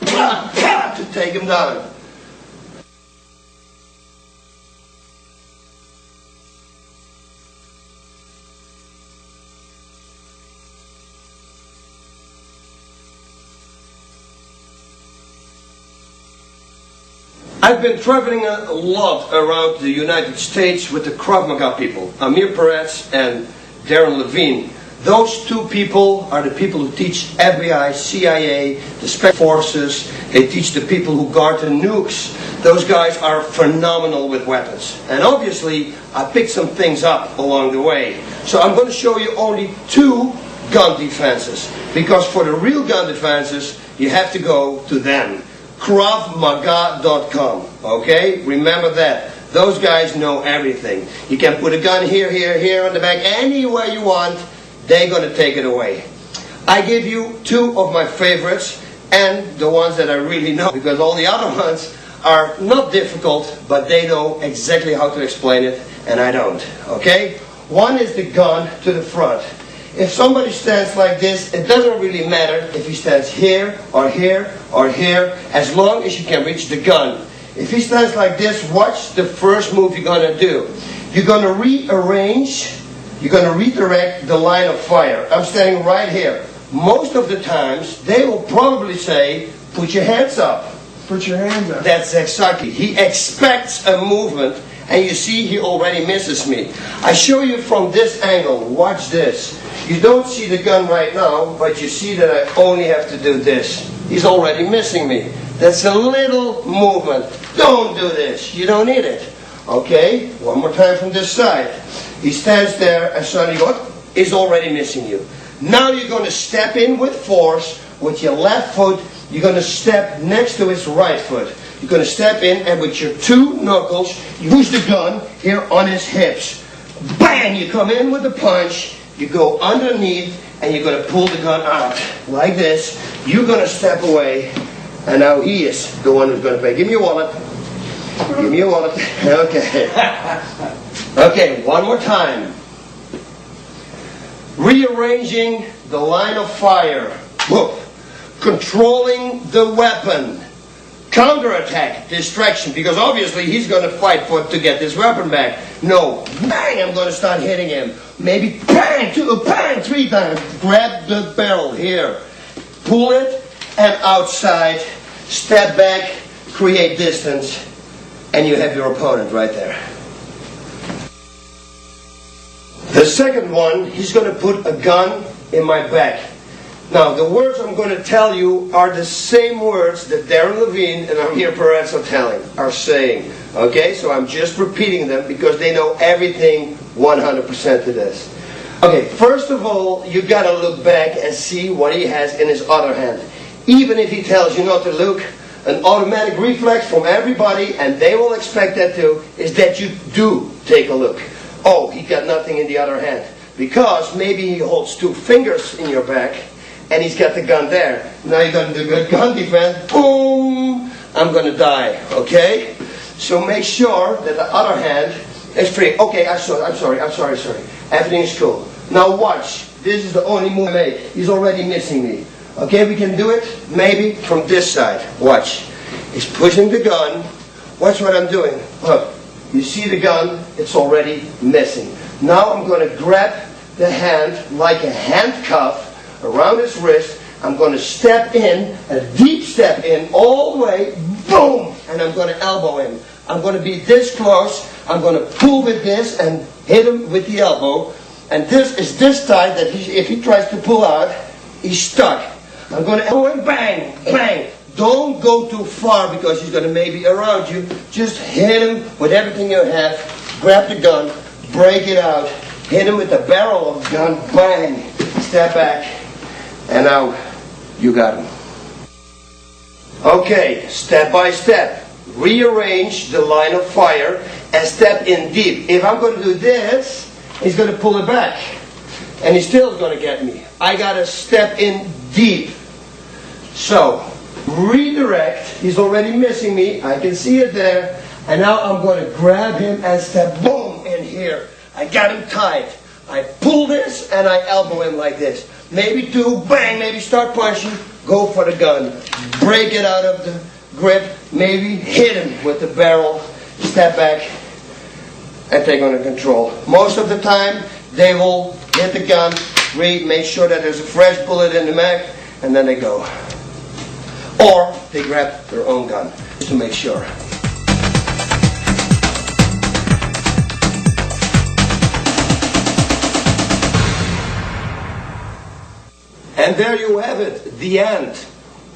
to take him down. I've been traveling a lot around the United States with the Krav Maga people, Amir Peretz and Darren Levine. Those two people are the people who teach FBI, CIA, the Special Forces. They teach the people who guard the nukes. Those guys are phenomenal with weapons. And obviously, I picked some things up along the way. So I'm going to show you only 2 gun defenses. Because for the real gun defenses, you have to go to them. KravMaga.com. Okay? Remember that. Those guys know everything. You can put a gun here, here, here on the back, anywhere you want. They're going to take it away. I give you 2 of my favorites and the ones that I really know, because all the other ones are not difficult, but they know exactly how to explain it and I don't. Okay? One is the gun to the front. If somebody stands like this, it doesn't really matter if he stands here or here or here, as long as you can reach the gun. If he stands like this, watch the first move you're going to do. You're going to rearrange. You're going to redirect the line of fire. I'm standing right here. Most of the times, they will probably say, put your hands up. Put your hands up. That's exactly. He expects a movement, and you see he already misses me. I show you from this angle. Watch this. You don't see the gun right now, but you see that I only have to do this. He's already missing me. That's a little movement. Don't do this. You don't need it. Okay? One more time from this side. He stands there and suddenly he's already missing you. Now you're going to step in with force with your left foot. You're going to step next to his right foot. You're going to step in and with your 2 knuckles, use the gun here on his hips. Bang! You come in with a punch. You go underneath and you're going to pull the gun out like this. You're going to step away. And now he is the one who's going to pay. Give me your wallet. Give me your wallet. Okay. Okay, one more time. Rearranging the line of fire. Whoop. Controlling the weapon. Counterattack, distraction, because obviously he's going to fight to get this weapon back. No, bang, I'm going to start hitting him. Maybe bang, 2, bang, 3 times. Grab the barrel here. Pull it and outside. Step back, create distance, and you have your opponent right there. The second one, he's going to put a gun in my back. Now, the words I'm going to tell you are the same words that Darren Levine and Amir Peretz are saying. Okay, so I'm just repeating them because they know everything 100% to this. Okay, first of all, you got to look back and see what he has in his other hand. Even if he tells you not to look, an automatic reflex from everybody, and they will expect that too, is that you do take a look. Oh, he got nothing in the other hand. Because maybe he holds two fingers in your back and he's got the gun there. Now you're going to do good gun defense. Boom! I'm going to die, okay? So make sure that the other hand is free. Okay, I'm sorry. Everything is cool. Now watch. This is the only move I make. He's already missing me. Okay, we can do it maybe from this side. Watch. He's pushing the gun. Watch what I'm doing. Look. You see the gun? It's already missing. Now I'm going to grab the hand like a handcuff around his wrist. I'm going to step in, a deep step in, all the way, boom! And I'm going to elbow him. I'm going to be this close. I'm going to pull with this and hit him with the elbow. And this is this tight that if he tries to pull out, he's stuck. I'm going to elbow him, bang, bang. Don't go too far because he's going to maybe around you. Just hit him with everything you have. Grab the gun, break it out, hit him with the barrel of the gun, bang, step back, and now you got him. Okay, step by step. Rearrange the line of fire and step in deep. If I'm going to do this, he's going to pull it back. And he's still going to get me. I got to step in deep. So, redirect. He's already missing me. I can see it there. And now I'm going to grab him and step, boom, in here. I got him tight. I pull this and I elbow him like this. Maybe two, bang, maybe start punching. Go for the gun. Break it out of the grip. Maybe hit him with the barrel. Step back and take under control. Most of the time, they will hit the gun, make sure that there's a fresh bullet in the mag, and then they go. Or they grab their own gun, just to make sure. And there you have it, the end.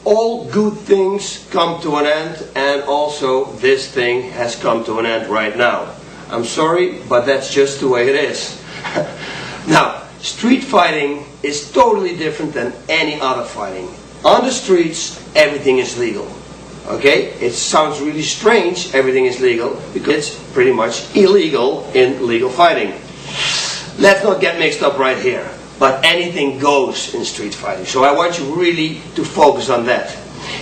All good things come to an end, and also this thing has come to an end right now. I'm sorry, but that's just the way it is. Now, street fighting is totally different than any other fighting. On the streets, everything is legal. Okay? It sounds really strange, everything is legal, because it's pretty much illegal in legal fighting. Let's not get mixed up right here. But anything goes in street fighting. So I want you really to focus on that.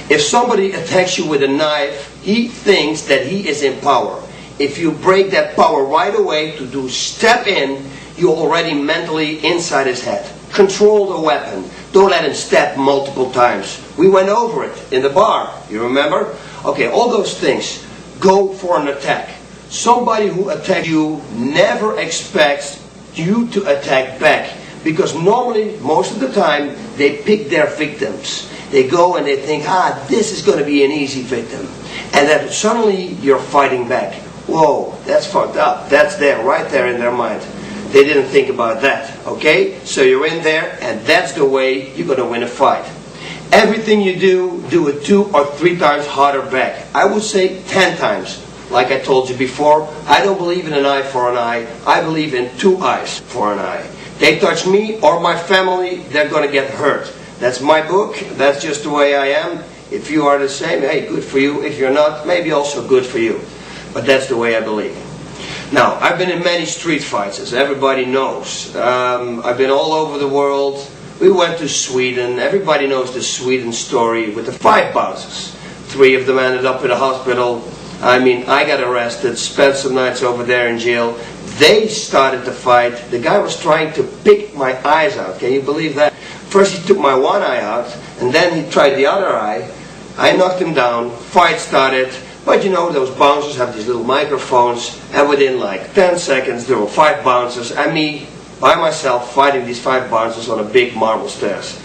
If somebody attacks you with a knife, he thinks that he is in power. If you break that power right away to do step in, you're already mentally inside his head. Control the weapon. Don't let him step multiple times. We went over it in the bar. You remember? Okay, all those things. Go for an attack. Somebody who attacks you never expects you to attack back. Because normally, most of the time, they pick their victims. They go and they think, this is going to be an easy victim. And then suddenly you're fighting back. Whoa, that's fucked up. That's there, right there in their mind. They didn't think about that, okay? So you're in there, and that's the way you're going to win a fight. Everything you do it 2 or 3 times harder back. I would say 10 times. Like I told you before, I don't believe in an eye for an eye. I believe in 2 eyes for an eye. They touch me or my family, they're going to get hurt. That's my book. That's just the way I am. If you are the same, hey, good for you. If you're not, maybe also good for you. But that's the way I believe. Now, I've been in many street fights, as everybody knows. I've been all over the world. We went to Sweden. Everybody knows the Sweden story with the 5 bouncers. 3 of them ended up in the hospital. I mean, I got arrested, spent some nights over there in jail. They started the fight. The guy was trying to pick my eyes out. Can you believe that? First he took my one eye out, and then he tried the other eye. I knocked him down. Fight started. But you know, those bouncers have these little microphones, and within like 10 seconds there were 5 bouncers, and me, by myself, fighting these 5 bouncers on a big marble stairs.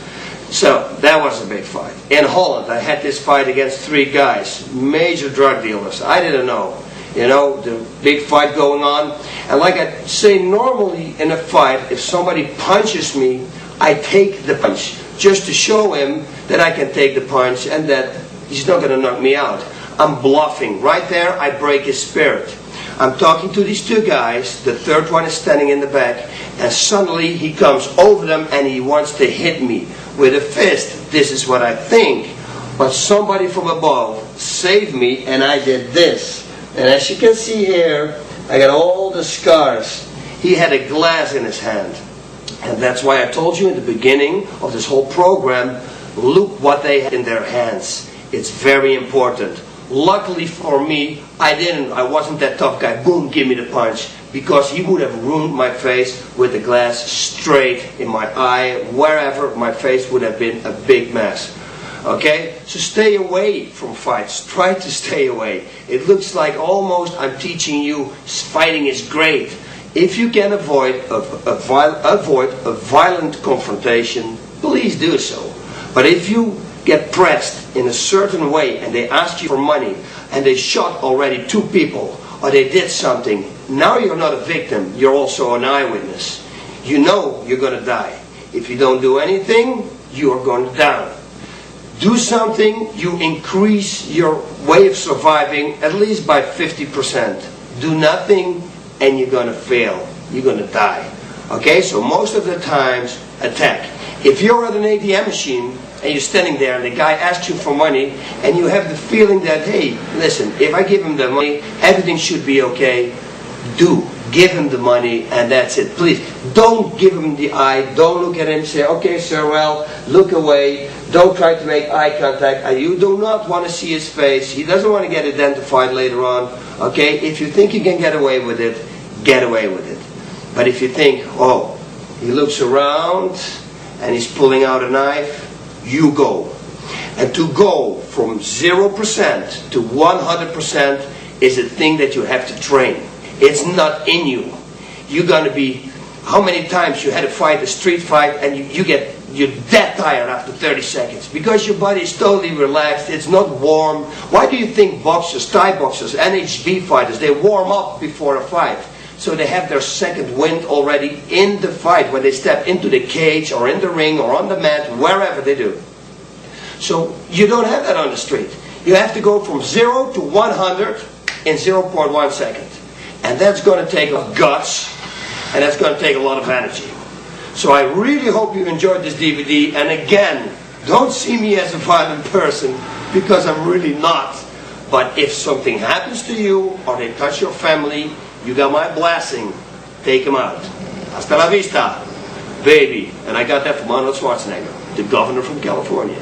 So, that was a big fight. In Holland, I had this fight against 3 guys, major drug dealers. I didn't know. You know, the big fight going on. And like I say, normally in a fight, if somebody punches me, I take the punch. Just to show him that I can take the punch and that he's not going to knock me out. I'm bluffing. Right there, I break his spirit. I'm talking to these 2 guys. The 3rd one is standing in the back. And suddenly he comes over them and he wants to hit me with a fist. This is what I think. But somebody from above saved me, and I did this. And as you can see here, I got all the scars. He had a glass in his hand. And that's why I told you in the beginning of this whole program, look what they had in their hands. It's very important. Luckily for me, I wasn't that tough guy, boom, give me the punch. Because he would have ruined my face with the glass straight in my eye, wherever my face would have been a big mess. Okay? So stay away from fights. Try to stay away. It looks like almost I'm teaching you fighting is great. If you can avoid a violent confrontation, please do so. But if you get pressed in a certain way and they ask you for money and they shot already 2 people or they did something, now you're not a victim, you're also an eyewitness. You know you're going to die. If you don't do anything, you are going to die. Do something, you increase your way of surviving at least by 50%. Do nothing and you're going to fail. You're going to die. Okay, so most of the times, attack. If you're at an ATM machine and you're standing there and the guy asks you for money and you have the feeling that, hey, listen, if I give him the money, everything should be okay, give him the money and that's it. Please, don't give him the eye, don't look at him and say, okay sir, well, look away, don't try to make eye contact. You do not want to see his face, he doesn't want to get identified later on. Okay, if you think you can get away with it, get away with it. But if you think, oh, he looks around and he's pulling out a knife, you go. And to go from 0% to 100% is a thing that you have to train. It's not in you. You're going to be, how many times you had to fight a street fight and you're dead tired after 30 seconds because your body is totally relaxed, it's not warm. Why do you think boxers, Thai boxers, NHB fighters, they warm up before a fight? So they have their second wind already in the fight when they step into the cage or in the ring or on the mat, wherever they do. So you don't have that on the street. You have to go from 0 to 100 in 0.1 second. And that's going to take guts and that's going to take a lot of energy. So I really hope you enjoyed this DVD. And again, don't see me as a violent person because I'm really not. But if something happens to you or they touch your family, you got my blessing. Take them out. Hasta la vista, baby. And I got that from Arnold Schwarzenegger, the governor from California.